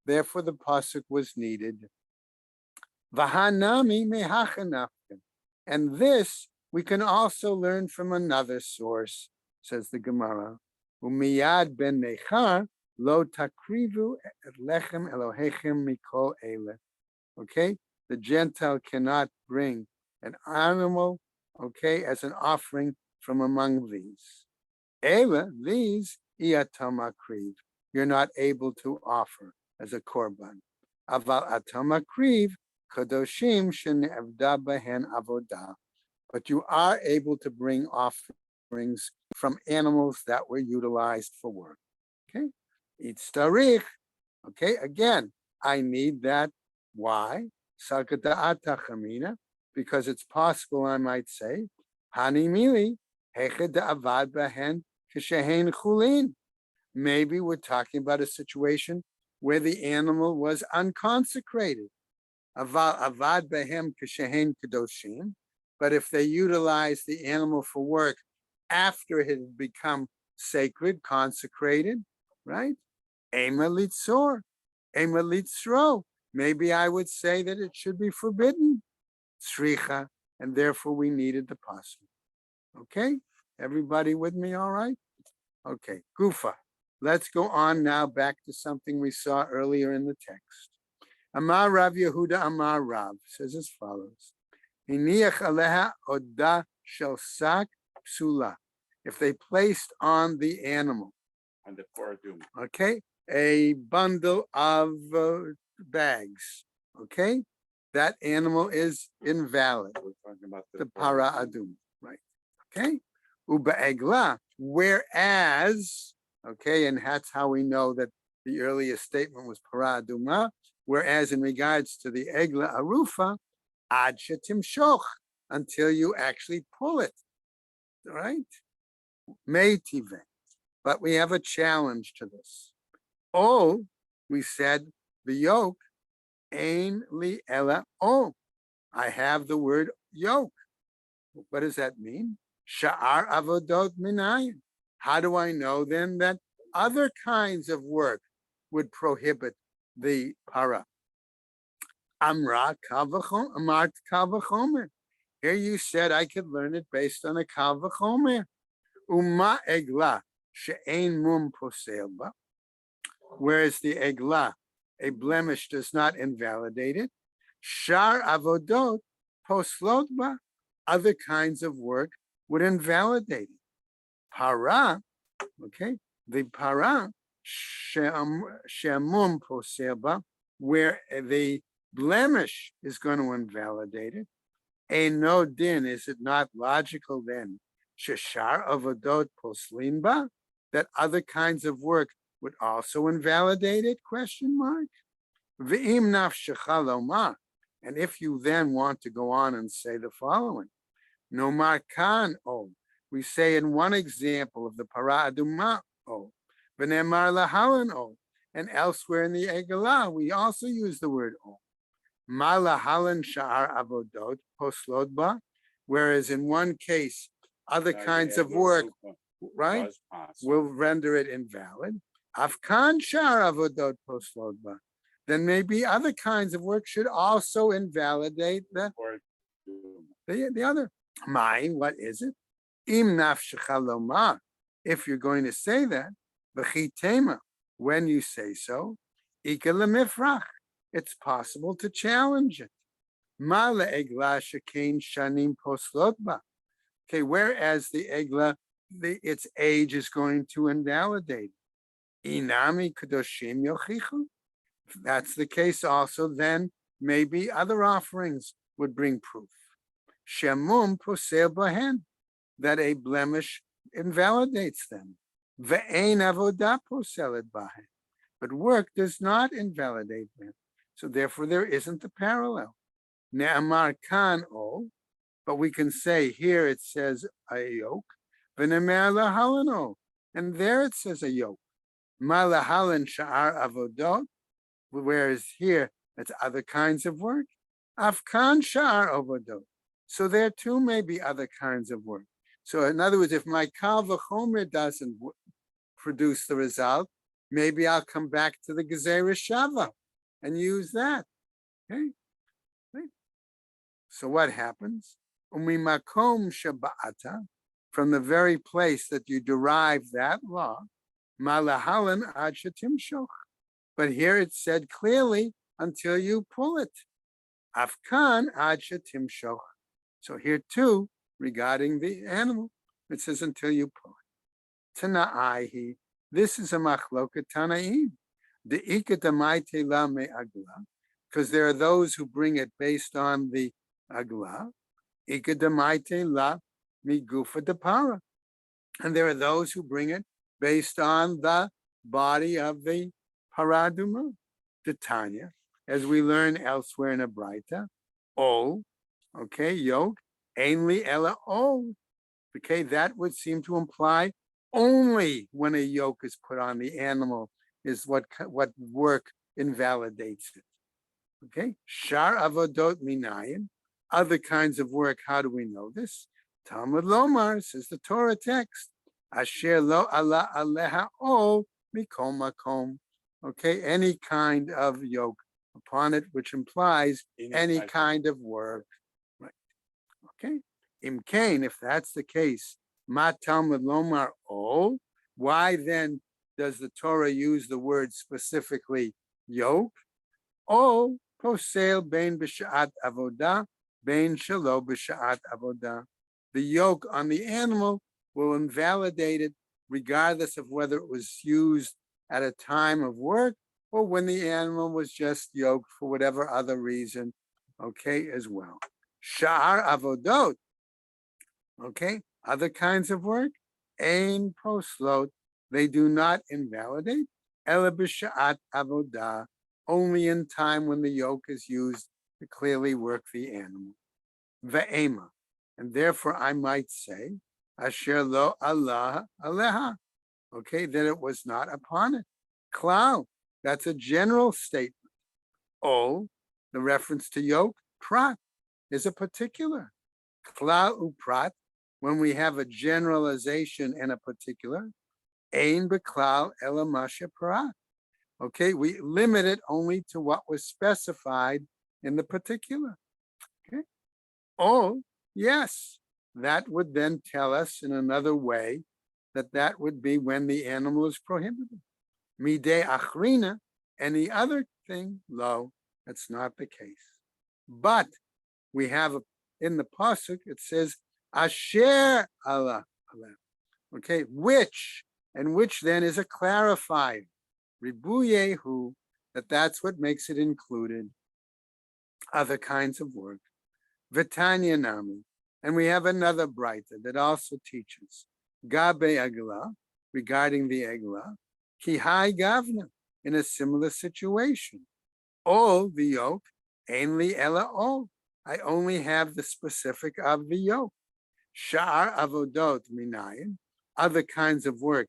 Therefore, the pasuk was needed. Vahanami mehachanafkin. And this we can also learn from another source, says the Gemara. Umiyad ben nechar Lo takrivu et lechem Elohechem mikol ele. Okay, the Gentile cannot bring an animal, okay, as an offering from among these. Ele, these, iatam you're not able to offer as a korban. Aval atam akriv, kadoshim shenevda behen avodah. But you are able to bring offerings from animals that were utilized for work. Okay, itztarich. Okay, again, I need that. Why? Because it's possible I might say, Hani mili, avad behen k'shehen chulin. Maybe we're talking about a situation where the animal was unconsecrated. Avad behem k'shehen kadoshim. But if they utilize the animal for work after it had become sacred, consecrated, right? Ema litzor, ema litzro. Maybe I would say that it should be forbidden. Tzricha, and therefore we needed the pasuk. Okay, everybody with me, all right? Okay, Gufa. Let's go on now back to something we saw earlier in the text. Amar Rav Yehuda Amar Rav says as follows. Hiniach aleha oda shel sak psula. If they placed on the animal, on the paraduma. okay, a bundle of bags, okay, that animal is invalid. We're talking about The para adum, right? Okay, uba egla. Whereas, okay, and that's how we know that the earliest statement was para aduma. Whereas in regards to the egla arufa, ad shetim shoch, until you actually pull it, right? Meitive. But we have a challenge to this. Oh, we said the yoke, ein li ela oh. I have the word yoke. What does that mean? Sha'ar avodot minayin. How do I know then that other kinds of work would prohibit the para? Amrat kavachomer. Here you said I could learn it based on a kavachomer. Uma egla she'ein mum poselba. Whereas the egla, a blemish, does not invalidate it. Shar avodot poslotba. Other kinds of work would invalidate it. Para, okay, the para shemum poselba, where the blemish is going to invalidate it. A no din, is it not logical then? Sheshar avodot poslinba, that other kinds of work would also invalidate it? Question mark. V'im nafshecha lomar. And if you then want to go on and say the following, no markan o, we say in one example of the para aduma o, v'nemar lahalan o, and elsewhere in the Egalah we also use the word o. Ma lahalan sha'ar avodot poslodba, whereas in one case other kinds of work, right, will render it invalid. Afkan sha'ar avodot poslodba. Then maybe other kinds of work should also invalidate the other. Mine, what is it? Im nafshecha lomar. If you're going to say that, v'chitema, when you say so, ika lemifrach, it's possible to challenge it. Ma le'egla shekein shanim poslotba. Okay, whereas the egla, its age is going to invalidate. Inami kadoshim yochichu. If that's the case also, then maybe other offerings would bring proof. Shemum posel bahen, that a blemish invalidates them. Ve'ein avodah poselet bahen, but work does not invalidate them. So therefore there isn't a parallel. Ne'amar kan o, but we can say here it says a yoke. V'ne'mer lahalan o, and there it says a yoke. Ma lahalan sha'ar avodot, whereas here it's other kinds of work. Afkan sha'ar avodot. So there too may be other kinds of work. So in other words, if my kal v'chomer doesn't produce the result, maybe I'll come back to the gezerah shava and use that. Okay? Right? So what happens? Umimakom shaba'ata, from the very place that you derive that law, Malahalan ad shetimshoch. But here it said clearly, until you pull it. Afkan ad shetimshoch. So here too, regarding the animal, it says until you pull it. Tana'aihi. This is a machloket tanaim. The ikatamaite la me agla, because there are those who bring it based on the agla. Ikatamaite la mi gufa de para. And there are those who bring it based on the body of the paraduma, the Tanya, as we learn elsewhere in a Braita. O, okay, yoke, ainly ella o. Okay, that would seem to imply only when a yoke is put on the animal is what work invalidates it. Okay, shar avodot minayin, other kinds of work. How do we know this? Talmud Lomar says the Torah text, asher lo ala aleha o mikol makom. Okay, any kind of yoke upon it, which implies any kind of work. Right. Okay. Imkain, if that's the case, ma Talmud Lomar o. Why then does the Torah use the word specifically yoke? O posel bein b'sha'at avodah, bein shelo b'sha'at avodah. The yoke on the animal will invalidate it regardless of whether it was used at a time of work or when the animal was just yoked for whatever other reason, okay, as well. Sha'ar avodot, okay, other kinds of work, ein poslot, they do not invalidate, ela b'sha'at avodah, only in time when the yoke is used to clearly work the animal. Ve'ema, and therefore I might say, asher lo Allah aleha, okay, that it was not upon it. Klal, that's a general statement. O, the reference to yoke, prat, is a particular. Klal uprat, when we have a generalization and a particular, ein beklal ela mashe prat. Okay, we limit it only to what was specified in the particular. Okay. Oh, yes, that would then tell us in another way that would be when the animal is prohibited. Midei achrina, any other thing, lo, that's not the case. But we have in the pasuk, it says, asher Allah, okay, which, and which then is a clarifier. Ribuyehu, that's what makes it included. Other kinds of work. Vitanya Nami. And we have another Braita that also teaches Gabe Egla, regarding the Egla, Kihai Gavna, in a similar situation. All the yoke, ainly Ella all. I only have the specific of the yoke. Sha'ar Avodot Minayin, other kinds of work.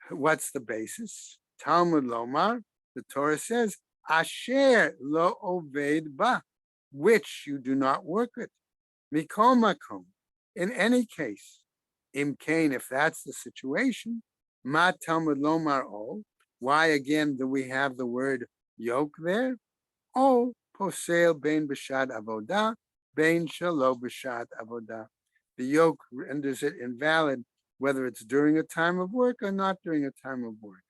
What's the basis? Talmud Lomar, the Torah says, Asher lo oved ba, which you do not work with. Mikol makom, in any case. Imkain, if that's the situation. Ma Talmud Lomar o, why again do we have the word yoke there? O posel bein b'shad avodah, bein shelo b'shad avodah. The yoke renders it invalid whether it's during a time of work or not during a time of work.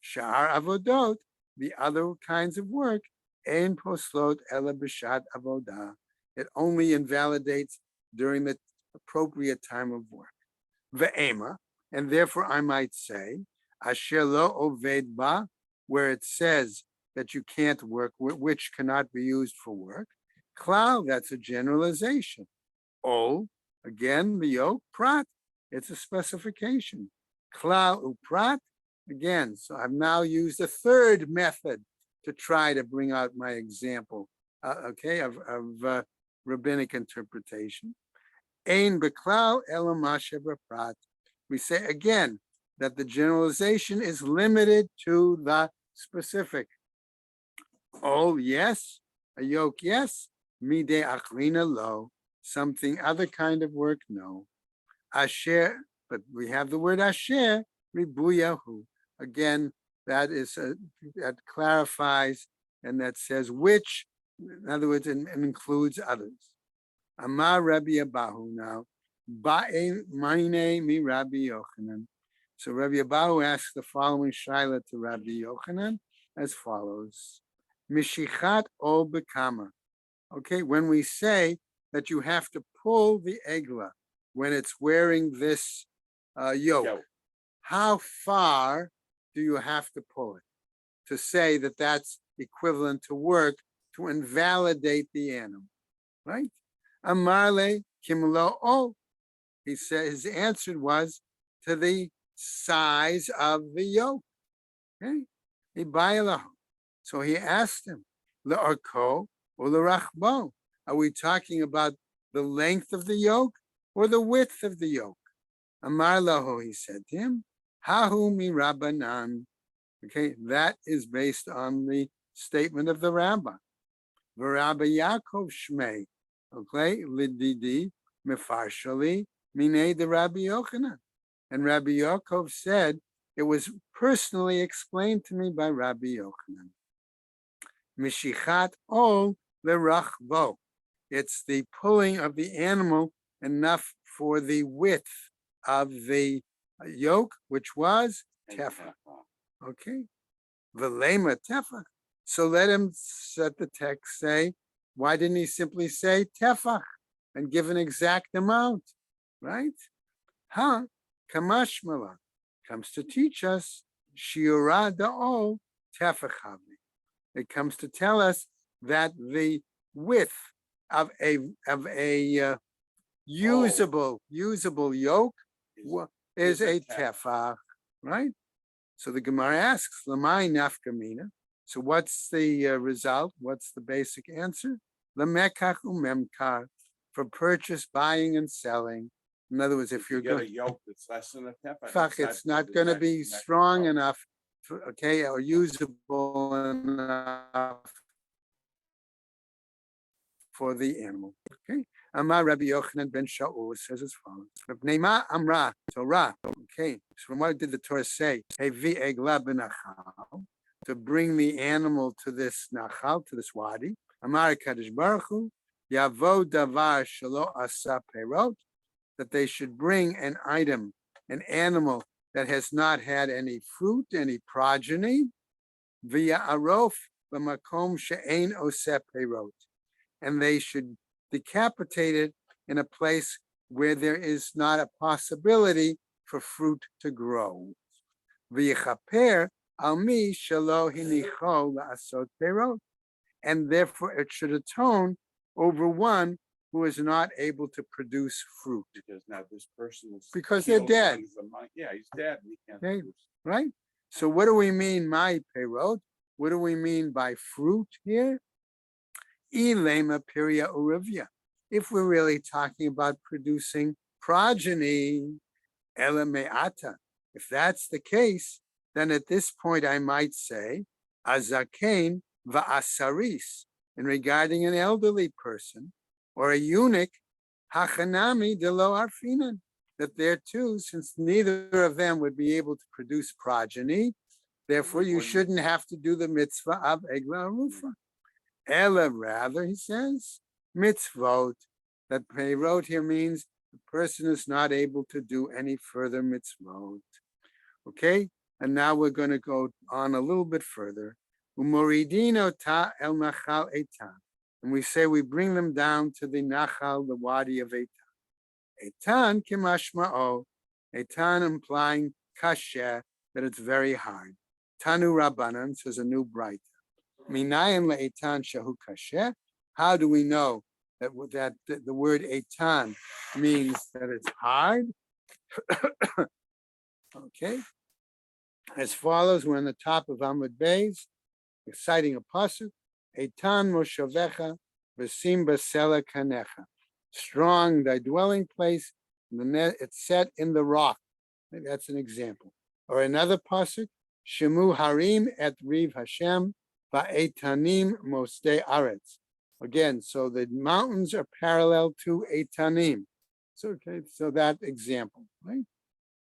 Sha'ar avodot, the other kinds of work, ein poslot ela b'shat avodah. It only invalidates during the appropriate time of work. Ve'ema, and therefore I might say, asher lo oved ba, where it says that you can't work, which cannot be used for work. Klal, that's a generalization. O, again, the yoke, prat, it's a specification. Klal uprat, again, so I've now used a third method to try to bring out my example, of rabbinic interpretation. Ein beklal elamashe b'prat. We say again that the generalization is limited to the specific. Oh, yes, a yoke, yes. Midei achrina lo, something other kind of work, no. Asher, but we have the word asher, ribuyahu. Again, that clarifies and that says which, in other words, it includes others. Amar Rabbi Abahu now, ba'e mine mi Rabbi Yochanan. So Rabbi Abahu asks the following shaila to Rabbi Yochanan as follows: Mishichat ol bekama. Okay, when we say that you have to pull the egla when it's wearing this yoke, Yoke. how far do you have to pull it to say that that's equivalent to work to invalidate the animal, right? Amarle kimlo o. He said his answer was to the size of the yoke. Okay, so he asked him, le'arko or le'rachbo. Are we talking about the length of the yoke or the width of the yoke? Amar lahu, he said to him, hahu mi rabbanan. Okay, that is based on the statement of the rabbi. V'Rabbi Yaakov Shmei. Okay, lididi mefarshali minei de Rabbi Yochanan. And Rabbi Yaakov said, it was personally explained to me by Rabbi Yochanan. Mishichat ol lerachbo. It's the pulling of the animal enough for the width of the yoke, which was tefach. Okay, velema tefach. So let the text say, why didn't he simply say tefach and give an exact amount, right? Kamashmala comes to teach us shiura da'ol tefach havli. It comes to tell us that the width of a usable yoke is a tefach, right? So the Gemara asks, Lamai nafkamina. So what's the result? What's the basic answer? Lamekach umemkar, for purchase, buying, and selling. In other words, if you're get a going, yoke that's less than a tefach, it's not going to be strong enough, okay, or usable enough for the animal. Okay. Amar Rabbi Yochanan ben Shaul says as follows. Neima Amra Torah. Okay. So from what did the Torah say? Hevi egla benachal, to bring the animal to this nachal, to this wadi. Amar Kadosh Baruch Hu Yavo davar shelo asa perot, that they should bring an item, an animal that has not had any fruit, any progeny. Via arof b'makom she'ein oseh perot, and they should decapitate it in a place where there is not a possibility for fruit to grow. V'yichaper al mi shelo hinicho la'asot perot, and therefore it should atone over one who is not able to produce fruit. Because now this person is Because they're dead. Yeah, he's dead. He can't Okay. produce. Right? So what do we mean by perot? What do we mean by fruit here? Ilema piria urivia. If we're really talking about producing progeny, elemeata. If that's the case, then at this point I might say azakein va'asaris, and regarding an elderly person or a eunuch, hachanami de lo arfinan, that there too, since neither of them would be able to produce progeny, therefore you shouldn't have to do the mitzvah of egla arufa. Ela, rather, he says, mitzvot, that perot here means the person is not able to do any further mitzvot. Okay, and now we're going to go on a little bit further. Umoridino ta el nachal etan, and we say we bring them down to the nachal, the wadi of etan. Etan kimashma'o, etan implying kasher, that it's very hard. Tanu Rabbanan, says a new bright. Minayin le'etan shahu kasher. How do we know that the word etan means that it's hard? Okay. As follows, we're on the top of Amud Beis, citing a pasuk, Eitan moshavecha v'sim basela kanecha. Strong thy dwelling place, it's set in the rock. That's an example. Or another pasuk, Shemu harim et riv Hashem va'etanim mostei aretz. Again, so the mountains are parallel to etanim. So, okay, so that example, right?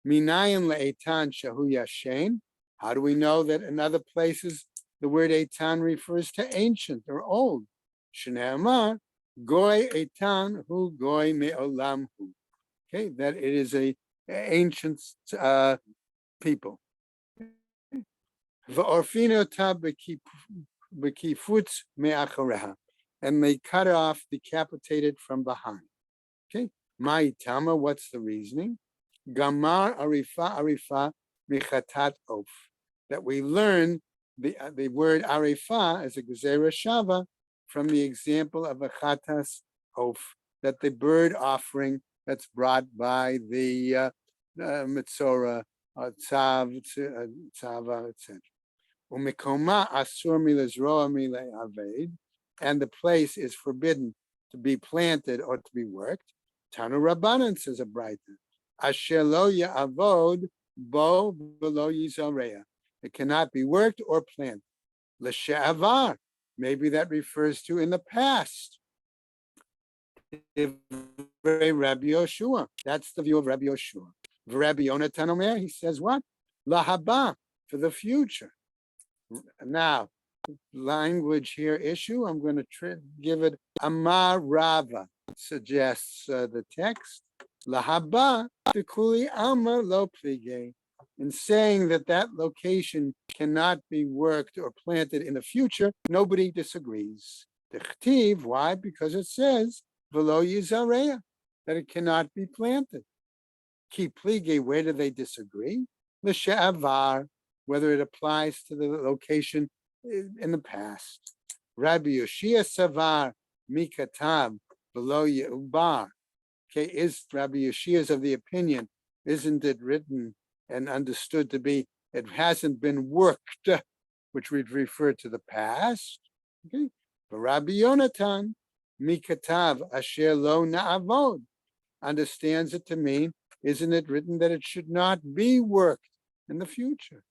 Minayin le'etan shahu yashen. How do we know that in other places the word etan refers to ancient or old? Shne'amar goy etan hu goy me'olam hu. Okay, that it is a ancient people. V'orfinota b'kifutz me'achareha, and they cut off, decapitated from behind. Okay, Ma'itama, what's the reasoning? Gamar arifa michatat of, that we learn the word arifa as a gezerah shava from the example of a chatas of, that the bird offering that's brought by the mitzora, tzav, tzava, etc. Umikoma asur milazroa mile'aved, and the place is forbidden to be planted or to be worked. Tanu Rabbanan, says a Braita, asher lo ya'avod bo v'lo yizareya. It cannot be worked or planted. L'she'avar, maybe that refers to in the past. Rabbi Yoshua, that's the view of Rabbi Yoshua. Rabbi Yonatan Omer, he says what? Lahaba, for the future. Now, language here issue, I'm going to give it Amar Rava, suggests the text. Lahaba tikuli Amar lo plige, in saying that that location cannot be worked or planted in the future, nobody disagrees. The chtiv, why? Because it says v'lo yizareya, that it cannot be planted. Ki plige, where do they disagree? L'she'avar, whether it applies to the location in the past. Rabbi Yoshia Savar Mikatab below Yehubar. Okay, is Rabbi Yoshia's of the opinion, isn't it written and understood to be, it hasn't been worked, which we'd refer to the past. Okay, but Rabbi Yonatan Mikatab Asher Lo Na'avod understands it to mean, isn't it written that it should not be worked in the future?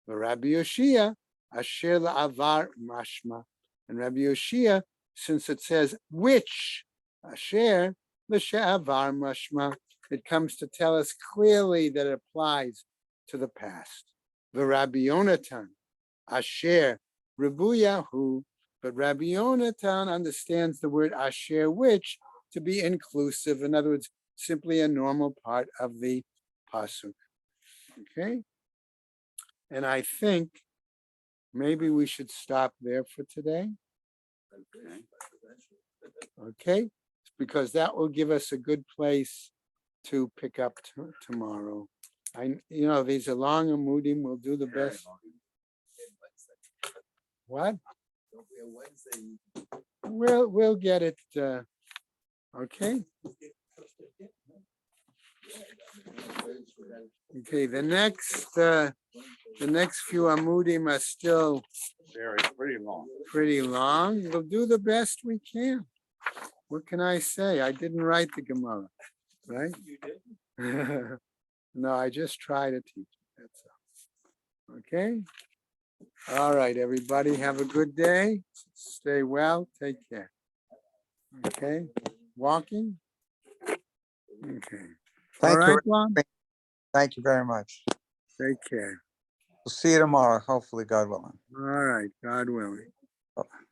But Rabbi Yoshia, Asher la'avar mashma, and Rabbi Yoshia, since it says which, Asher l'she'avar mashma, it comes to tell us clearly that it applies to the past. The Rabbi Yonatan, Asher Rebuyahu, but Rabbi Yonatan understands the word Asher, which, to be inclusive, in other words, simply a normal part of the pasuk. Okay? And I think maybe we should stop there for today. Okay? Because that will give us a good place to pick up tomorrow. These are long amudim. We'll do the best. What? We'll get it. Okay. Okay. The next few amudim are still pretty long. We'll do the best we can. What can I say? I didn't write the Gemara, right? You did? No, I just try to teach it. That's all. Okay. All right, everybody. Have a good day. Stay well. Take care. Okay. Walking. Okay. All Thank you. right, Juan. Thank you very much. Take care. We'll see you tomorrow, hopefully, God willing. All right. God willing. Bye-bye.